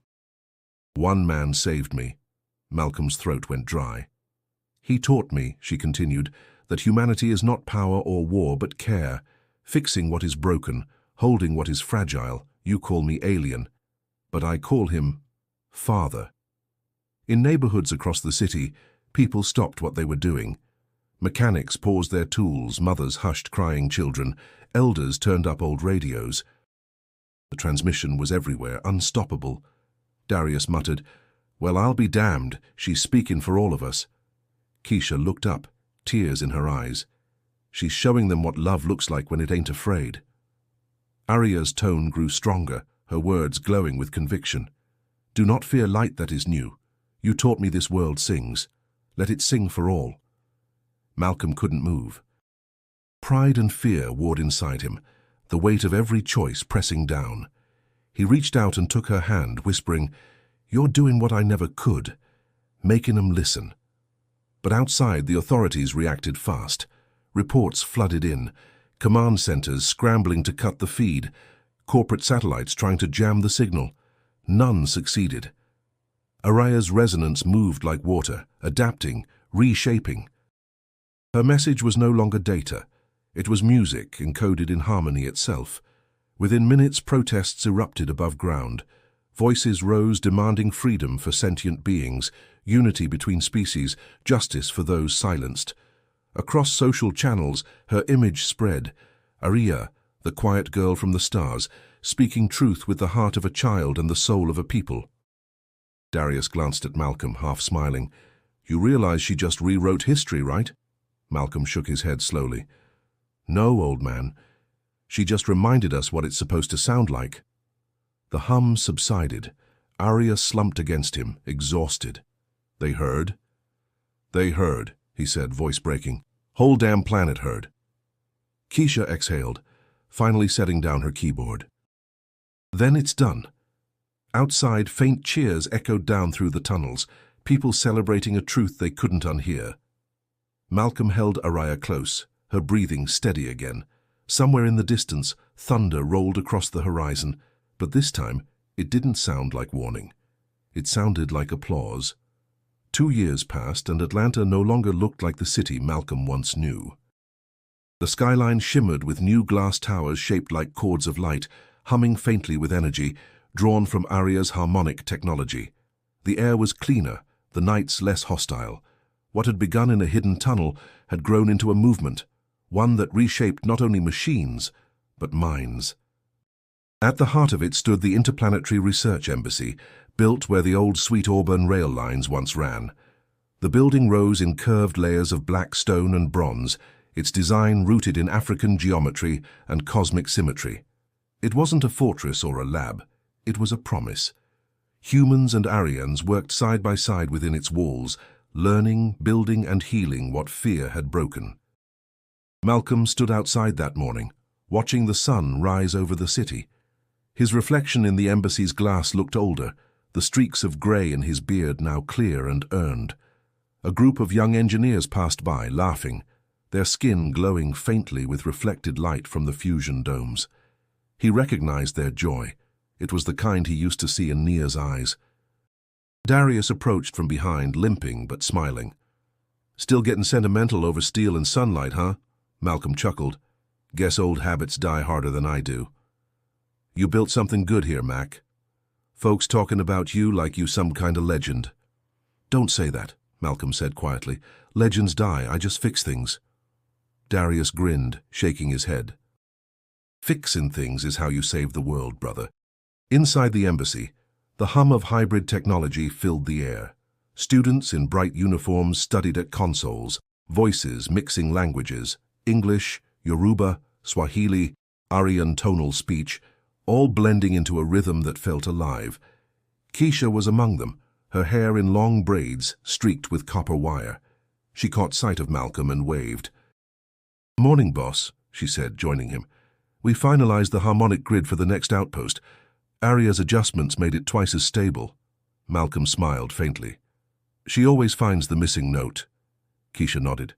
One man saved me. Malcolm's throat went dry. He taught me, she continued, that humanity is not power or war, but care, fixing what is broken, holding what is fragile. You call me alien, but I call him Father. In neighborhoods across the city, people stopped what they were doing. Mechanics paused their tools, mothers hushed crying children, elders turned up old radios. The transmission was everywhere, unstoppable. Darius muttered, Well, I'll be damned, she's speaking for all of us. Keisha looked up, tears in her eyes. She's showing them what love looks like when it ain't afraid. Arya's tone grew stronger, her words glowing with conviction. Do not fear light that is new. You taught me this world sings. Let it sing for all. Malcolm couldn't move. Pride and fear warred inside him, the weight of every choice pressing down. He reached out and took her hand, whispering, You're doing what I never could, making 'em listen. But outside, the authorities reacted fast. Reports flooded in, command centers scrambling to cut the feed, corporate satellites trying to jam the signal. None succeeded. Arya's resonance moved like water, adapting, reshaping. Her message was no longer data. It was music encoded in harmony itself. Within minutes, protests erupted above ground. Voices rose demanding freedom for sentient beings, unity between species, justice for those silenced. Across social channels, her image spread. Arya, the quiet girl from the stars, speaking truth with the heart of a child and the soul of a people. Darius glanced at Malcolm, half smiling. You realize she just rewrote history, right? Malcolm shook his head slowly. No, old man. She just reminded us what it's supposed to sound like. The hum subsided. Arya slumped against him, exhausted. They heard? They heard, he said, voice breaking. Whole damn planet heard. Keisha exhaled, finally setting down her keyboard. Then it's done. Outside, faint cheers echoed down through the tunnels, people celebrating a truth they couldn't unhear. Malcolm held Araya close, her breathing steady again. Somewhere in the distance, thunder rolled across the horizon, but this time it didn't sound like warning. It sounded like applause. 2 years passed, and Atlanta no longer looked like the city Malcolm once knew. The skyline shimmered with new glass towers shaped like cords of light, humming faintly with energy, drawn from Aria's harmonic technology. The air was cleaner, the nights less hostile. What had begun in a hidden tunnel had grown into a movement, one that reshaped not only machines, but minds. At the heart of it stood the Interplanetary Research Embassy, built where the old Sweet Auburn rail lines once ran. The building rose in curved layers of black stone and bronze, its design rooted in African geometry and cosmic symmetry. It wasn't a fortress or a lab, it was a promise. Humans and Arians worked side by side within its walls, learning, building, and healing what fear had broken. Malcolm stood outside that morning, watching the sun rise over the city. His reflection in the embassy's glass looked older, the streaks of grey in his beard now clear and earned. A group of young engineers passed by, laughing, their skin glowing faintly with reflected light from the fusion domes. He recognized their joy. It was the kind he used to see in Nia's eyes. Darius approached from behind, limping but smiling. "Still getting sentimental over steel and sunlight, huh?" Malcolm chuckled. "Guess old habits die harder than I do." "You built something good here, Mac. Folks talking about you like you some kind of legend." "Don't say that," Malcolm said quietly. "Legends die, I just fix things." Darius grinned, shaking his head. "Fixin' things is how you save the world, brother." Inside the embassy, the hum of hybrid technology filled the air. Students in bright uniforms studied at consoles, voices mixing languages, English, Yoruba, Swahili, Aryan tonal speech, all blending into a rhythm that felt alive. Keisha was among them, her hair in long braids streaked with copper wire. She caught sight of Malcolm and waved. "Morning, boss," she said, joining him. "We finalized the harmonic grid for the next outpost. Aria's adjustments made it twice as stable." Malcolm smiled faintly. "She always finds the missing note." Keisha nodded.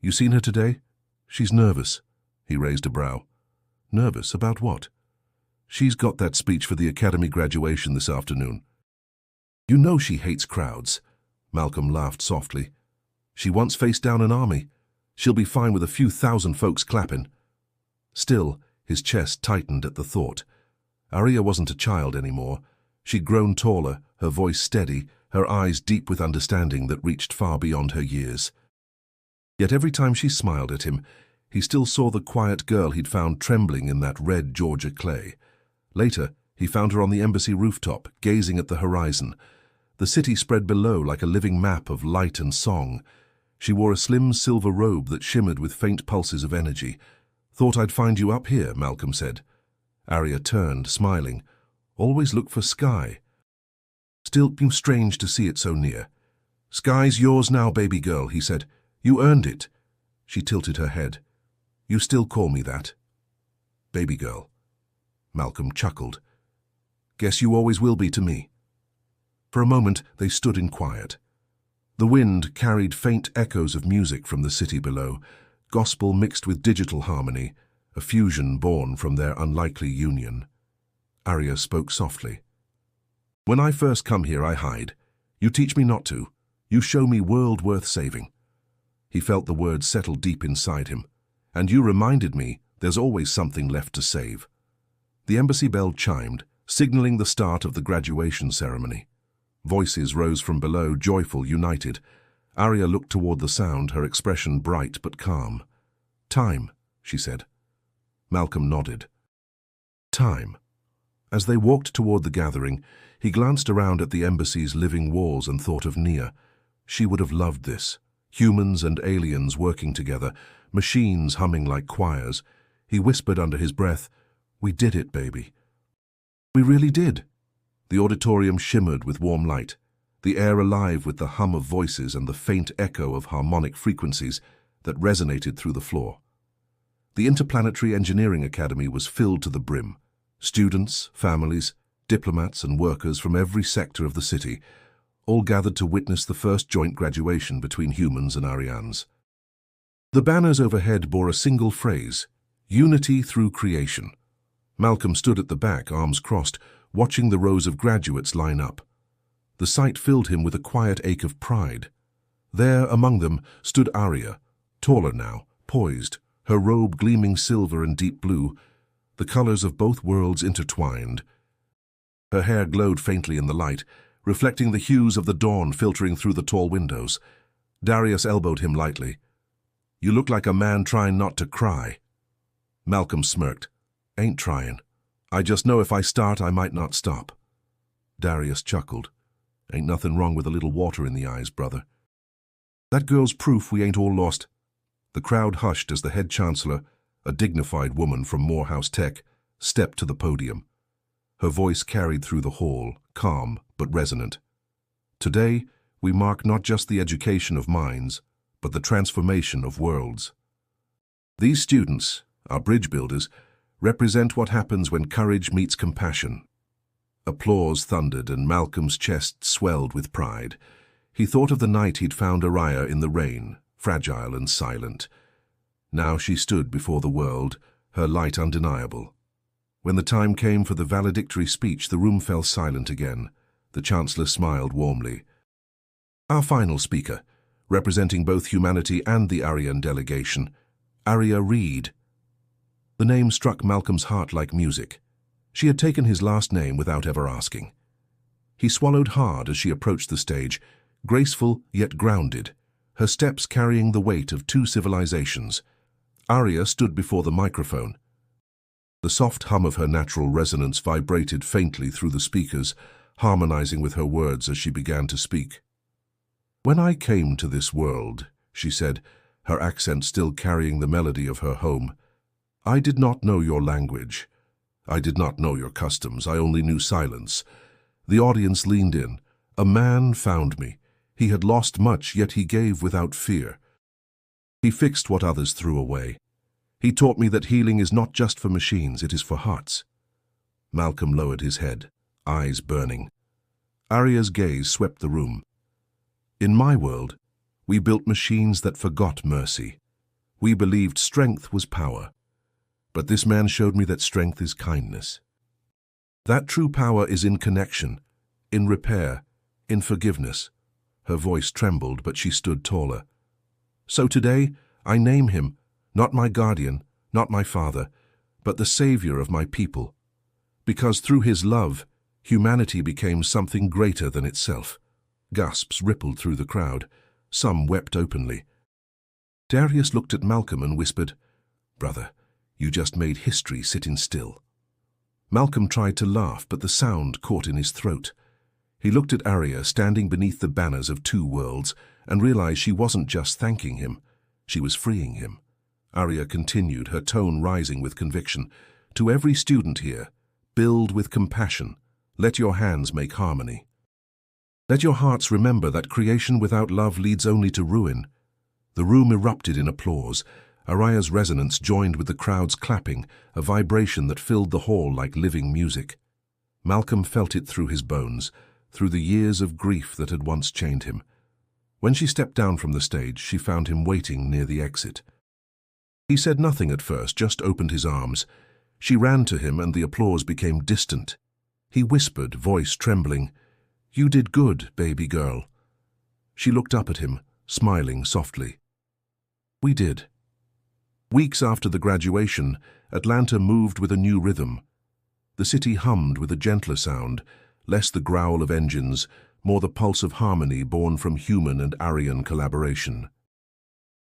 "You seen her today?" "She's nervous." He raised a brow. "Nervous? About what?" "She's got that speech for the academy graduation this afternoon." "You know she hates crowds." Malcolm laughed softly. "She once faced down an army. She'll be fine with a few thousand folks clapping." Still, his chest tightened at the thought. Aria wasn't a child anymore. She'd grown taller, her voice steady, her eyes deep with understanding that reached far beyond her years. Yet every time she smiled at him, he still saw the quiet girl he'd found trembling in that red Georgia clay. Later, he found her on the embassy rooftop, gazing at the horizon. The city spread below like a living map of light and song. She wore a slim silver robe that shimmered with faint pulses of energy. "Thought I'd find you up here," Malcolm said. Aria turned, smiling. "Always look for sky." "Still strange to see it so near." "Sky's yours now, baby girl," he said. "You earned it." She tilted her head. "You still call me that?" "Baby girl." Malcolm chuckled. "Guess you always will be to me." For a moment, they stood in quiet. The wind carried faint echoes of music from the city below, gospel mixed with digital harmony, a fusion born from their unlikely union. Aria spoke softly. "When I first come here, I hide. You teach me not to. You show me world worth saving." He felt the words settle deep inside him. "And you reminded me there's always something left to save." The embassy bell chimed, signaling the start of the graduation ceremony. Voices rose from below, joyful, united. Aria looked toward the sound, her expression bright but calm. "Time," she said. Malcolm nodded. Time. As they walked toward the gathering, he glanced around at the embassy's living walls and thought of Nia. She would have loved this. Humans and aliens working together, machines humming like choirs. He whispered under his breath, "We did it, baby." "We really did." The auditorium shimmered with warm light. the air alive with the hum of voices and the faint echo of harmonic frequencies that resonated through the floor. The Interplanetary Engineering Academy was filled to the brim. Students, families, diplomats and workers from every sector of the city, all gathered to witness the first joint graduation between humans and Arians. The banners overhead bore a single phrase, "Unity through creation." Malcolm stood at the back, arms crossed, watching the rows of graduates line up. The sight filled him with a quiet ache of pride. There, among them, stood Aria, taller now, poised, her robe gleaming silver and deep blue, the colors of both worlds intertwined. Her hair glowed faintly in the light, reflecting the hues of the dawn filtering through the tall windows. Darius elbowed him lightly. "You look like a man trying not to cry." Malcolm smirked. "Ain't trying. I just know if I start, I might not stop." Darius chuckled. "Ain't nothing wrong with a little water in the eyes, brother." "That girl's proof we ain't all lost." The crowd hushed as the head chancellor, a dignified woman from Morehouse Tech, stepped to the podium. Her voice carried through the hall, calm but resonant. "Today, we mark not just the education of minds, but the transformation of worlds. These students, our bridge builders, represent what happens when courage meets compassion." Applause thundered and Malcolm's chest swelled with pride. He thought of the night he'd found Aria in the rain, fragile and silent. Now she stood before the world, her light undeniable. When the time came for the valedictory speech, the room fell silent again. The Chancellor smiled warmly. "Our final speaker, representing both humanity and the Arian delegation, Aria Reed." The name struck Malcolm's heart like music. She had taken his last name without ever asking. He swallowed hard as she approached the stage, graceful yet grounded, her steps carrying the weight of two civilizations. Aria stood before the microphone. The soft hum of her natural resonance vibrated faintly through the speakers, harmonizing with her words as she began to speak. "When I came to this world," she said, her accent still carrying the melody of her home, "I did not know your language. I did not know your customs. I only knew silence." The audience leaned in. "A man found me. He had lost much, yet he gave without fear. He fixed what others threw away. He taught me that healing is not just for machines, it is for hearts." Malcolm lowered his head, eyes burning. Aria's gaze swept the room. "In my world, we built machines that forgot mercy. We believed strength was power. But this man showed me that strength is kindness. That true power is in connection, in repair, in forgiveness." Her voice trembled, but she stood taller. "So today, I name him, not my guardian, not my father, but the savior of my people. Because through his love, humanity became something greater than itself." Gasps rippled through the crowd. Some wept openly. Darius looked at Malcolm and whispered, "Brother, you just made history sitting still." Malcolm tried to laugh, but the sound caught in his throat. He looked at Aria standing beneath the banners of two worlds and realized she wasn't just thanking him, she was freeing him. Aria continued, her tone rising with conviction. "To every student here, build with compassion. Let your hands make harmony. Let your hearts remember that creation without love leads only to ruin." The room erupted in applause. Aria's resonance joined with the crowd's clapping, a vibration that filled the hall like living music. Malcolm felt it through his bones, through the years of grief that had once chained him. When she stepped down from the stage, she found him waiting near the exit. He said nothing at first, just opened his arms. She ran to him and the applause became distant. He whispered, voice trembling, "You did good, baby girl." She looked up at him, smiling softly. "We did." Weeks after the graduation, Atlanta moved with a new rhythm. The city hummed with a gentler sound, less the growl of engines, more the pulse of harmony born from human and Arian collaboration.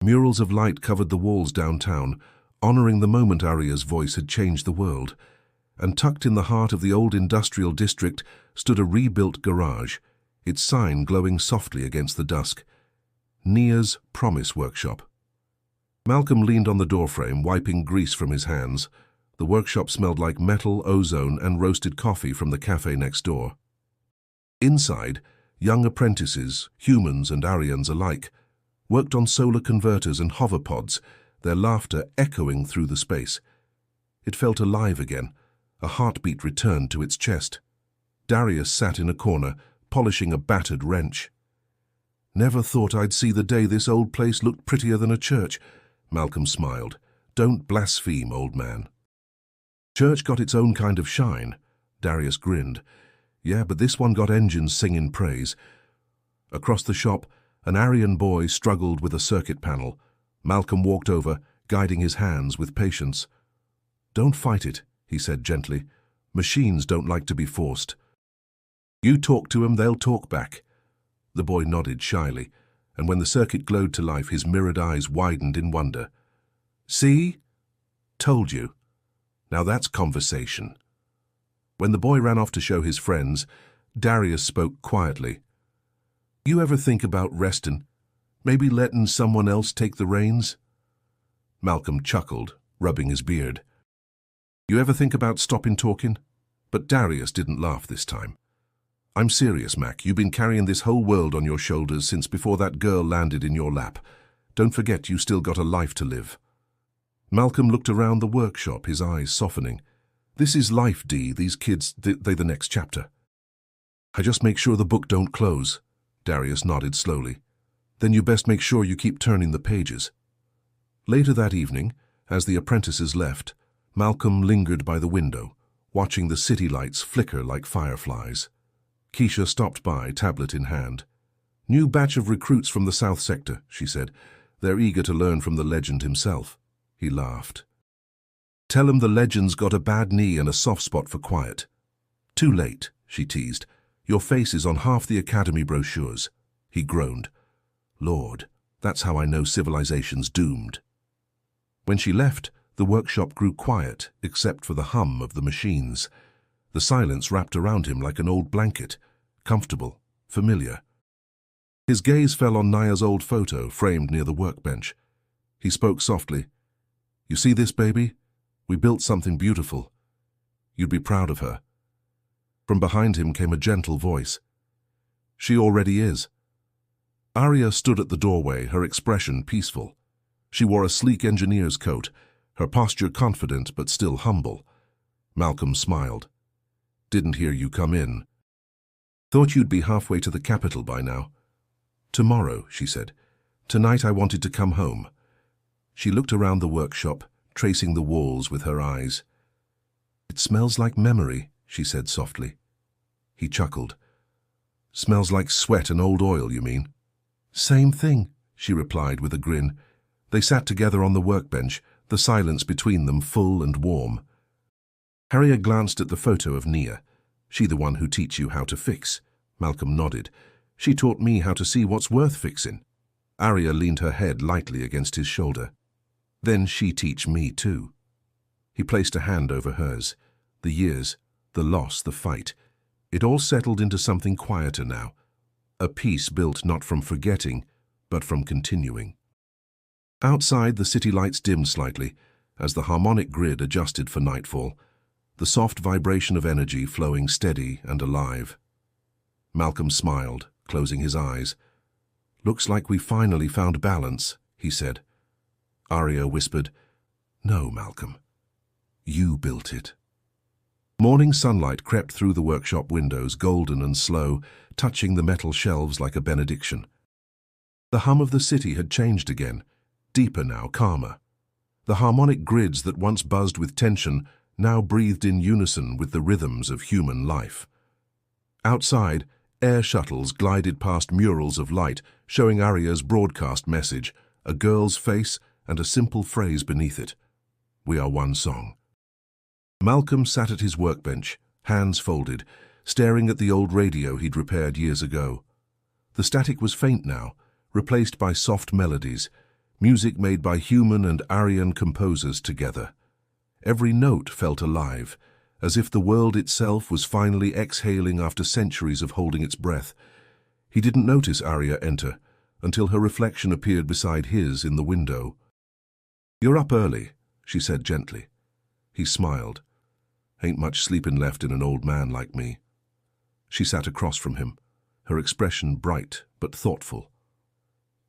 Murals of light covered the walls downtown, honoring the moment Aria's voice had changed the world. And tucked in the heart of the old industrial district stood a rebuilt garage, its sign glowing softly against the dusk. Nia's Promise Workshop. Malcolm leaned on the doorframe, wiping grease from his hands. The workshop smelled like metal, ozone, and roasted coffee from the cafe next door. Inside, Young apprentices, humans and Aryans alike, worked on solar converters and hoverpods, their laughter echoing through the space. It felt alive again. A heartbeat returned to its chest. Darius sat in a corner, polishing a battered wrench. "Never thought I'd see the day this old place looked prettier than a church," Malcolm smiled. "Don't blaspheme, old man." "Church got its own kind of shine," Darius grinned. "Yeah, but this one got engines singing praise." Across the shop, an Aryan boy struggled with a circuit panel. Malcolm walked over, guiding his hands with patience. "Don't fight it," he said gently. "Machines don't like to be forced. You talk to 'em, they'll talk back." The boy nodded shyly, and when the circuit glowed to life, his mirrored eyes widened in wonder. "See? Told you. Now that's conversation." When the boy ran off to show his friends, Darius spoke quietly. "You ever think about resting? Maybe letting someone else take the reins?" Malcolm chuckled, rubbing his beard. "You ever think about stopping talking?" But Darius didn't laugh this time. "I'm serious, Mac. You've been carrying this whole world on your shoulders since before that girl landed in your lap. Don't forget you still got a life to live." Malcolm looked around the workshop, his eyes softening. "This is life, Dee. These kids, they the next chapter." "I just make sure the book don't close." Darius nodded slowly. "Then you best make sure you keep turning the pages." Later that evening, as the apprentices left, Malcolm lingered by the window, watching the city lights flicker like fireflies. Keisha stopped by, tablet in hand. "New batch of recruits from the South Sector," she said. "They're eager to learn from the legend himself." He laughed. "Tell him the legend's got a bad knee and a soft spot for quiet." "Too late," she teased. "Your face is on half the Academy brochures." He groaned. "Lord, that's how I know civilization's doomed." When she left, the workshop grew quiet, except for the hum of the machines. The silence wrapped around him like an old blanket, comfortable, familiar. His gaze fell on Naya's old photo, framed near the workbench. He spoke softly. "You see this, baby? We built something beautiful. You'd be proud of her." From behind him came a gentle voice. "She already is." Arya stood at the doorway, her expression peaceful. She wore a sleek engineer's coat, her posture confident but still humble. Malcolm smiled. "Didn't hear you come in. Thought you'd be halfway to the capital by now." "Tomorrow," she said. "Tonight I wanted to come home." She looked around the workshop, tracing the walls with her eyes. "It smells like memory," she said softly. He chuckled. "Smells like sweat and old oil, you mean?" "Same thing," she replied with a grin. They sat together on the workbench, the silence between them full and warm. Harrier glanced at the photo of Nia. "She the one who teach you how to fix?" Malcolm nodded. "She taught me how to see what's worth fixing." Arya leaned her head lightly against his shoulder. "Then she teach me too." He placed a hand over hers. The years, the loss, the fight, it all settled into something quieter now. A peace built not from forgetting, but from continuing. Outside, the city lights dimmed slightly as the harmonic grid adjusted for nightfall, the soft vibration of energy flowing steady and alive. Malcolm smiled, closing his eyes. "Looks like we finally found balance," he said. Arya whispered, "No, Malcolm. You built it." Morning sunlight crept through the workshop windows, golden and slow, touching the metal shelves like a benediction. The hum of the city had changed again, deeper now, calmer. The harmonic grids that once buzzed with tension now breathed in unison with the rhythms of human life. Outside, air shuttles glided past murals of light, showing Arya's broadcast message, a girl's face and a simple phrase beneath it. "We are one song." Malcolm sat at his workbench, hands folded, staring at the old radio he'd repaired years ago. The static was faint now, replaced by soft melodies, music made by human and Aryan composers together. Every note felt alive, as if the world itself was finally exhaling after centuries of holding its breath. He didn't notice Arya enter, until her reflection appeared beside his in the window. "You're up early," she said gently. He smiled. "Ain't much sleeping left in an old man like me." She sat across from him, her expression bright but thoughtful.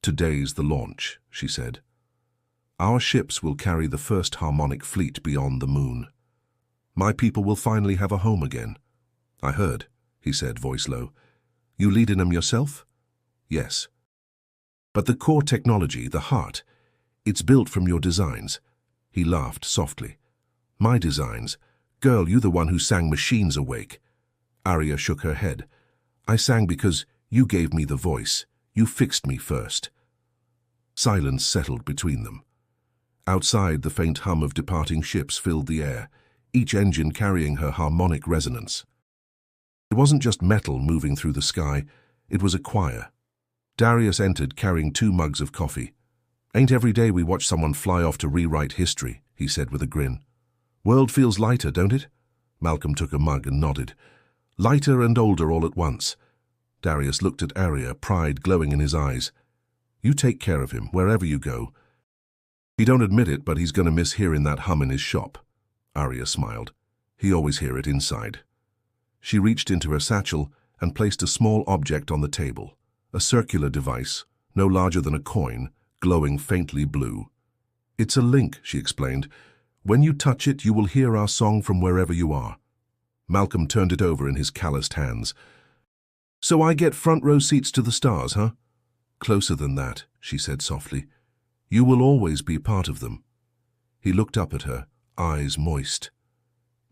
"Today's the launch," she said. "Our ships will carry the first harmonic fleet beyond the moon. My people will finally have a home again." "I heard," he said, voice low. "You lead in them yourself?" "Yes. But the core technology, the heart, it's built from your designs." He laughed softly. "My designs? Girl, you the one who sang machines awake." Arya shook her head. "I sang because you gave me the voice. You fixed me first." Silence settled between them. Outside, the faint hum of departing ships filled the air, each engine carrying her harmonic resonance. It wasn't just metal moving through the sky, it was a choir. Darius entered carrying 2 mugs of coffee. "Ain't every day we watch someone fly off to rewrite history," he said with a grin. "World feels lighter, don't it?" Malcolm took a mug and nodded. "Lighter and older all at once." Darius looked at Arya, pride glowing in his eyes. "You take care of him, wherever you go. He don't admit it, but he's going to miss hearing that hum in his shop." Arya smiled. "He always hear it inside." She reached into her satchel and placed a small object on the table, a circular device, no larger than a coin, glowing faintly blue. "It's a link," she explained. "When you touch it, you will hear our song from wherever you are." Malcolm turned it over in his calloused hands. "So I get front row seats to the stars, huh?" "Closer than that," she said softly. "You will always be part of them." He looked up at her, eyes moist.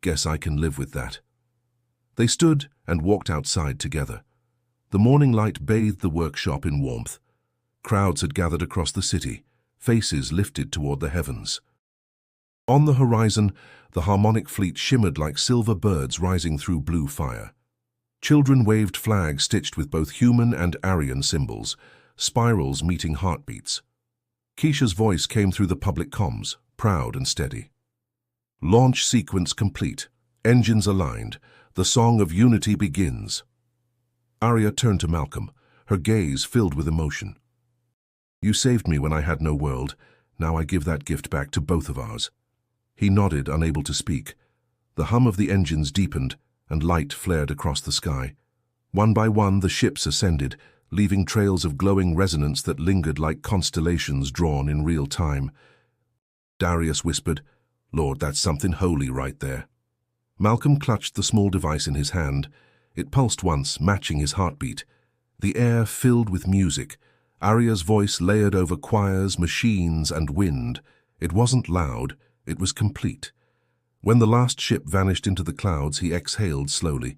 "Guess I can live with that." They stood and walked outside together. The morning light bathed the workshop in warmth. Crowds had gathered across the city, faces lifted toward the heavens. On the horizon, the harmonic fleet shimmered like silver birds rising through blue fire. Children waved flags stitched with both human and Aryan symbols, spirals meeting heartbeats. Keisha's voice came through the public comms, proud and steady. "Launch sequence complete. Engines aligned. The song of unity begins." Arya turned to Malcolm, her gaze filled with emotion. "You saved me when I had no world. Now I give that gift back to both of ours." He nodded, unable to speak. The hum of the engines deepened, and light flared across the sky. One by one, the ships ascended, leaving trails of glowing resonance that lingered like constellations drawn in real time. Darius whispered, "Lord, that's something holy right there." Malcolm clutched the small device in his hand. It pulsed once, matching his heartbeat. The air filled with music, Arya's voice layered over choirs, machines, and wind. It wasn't loud, it was complete. When the last ship vanished into the clouds, he exhaled slowly.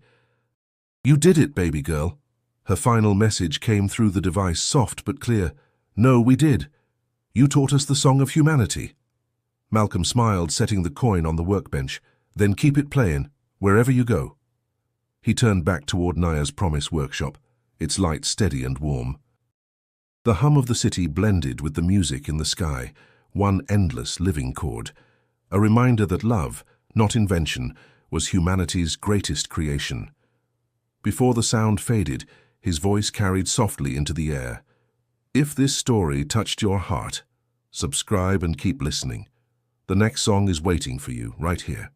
"You did it, baby girl." Her final message came through the device, soft but clear. "No, we did. You taught us the song of humanity." Malcolm smiled, setting the coin on the workbench. "Then keep it playing, wherever you go." He turned back toward Naya's Promise workshop, its light steady and warm. The hum of the city blended with the music in the sky, one endless living chord, a reminder that love, not invention, was humanity's greatest creation. Before the sound faded, his voice carried softly into the air. "If this story touched your heart, subscribe and keep listening. The next song is waiting for you right here."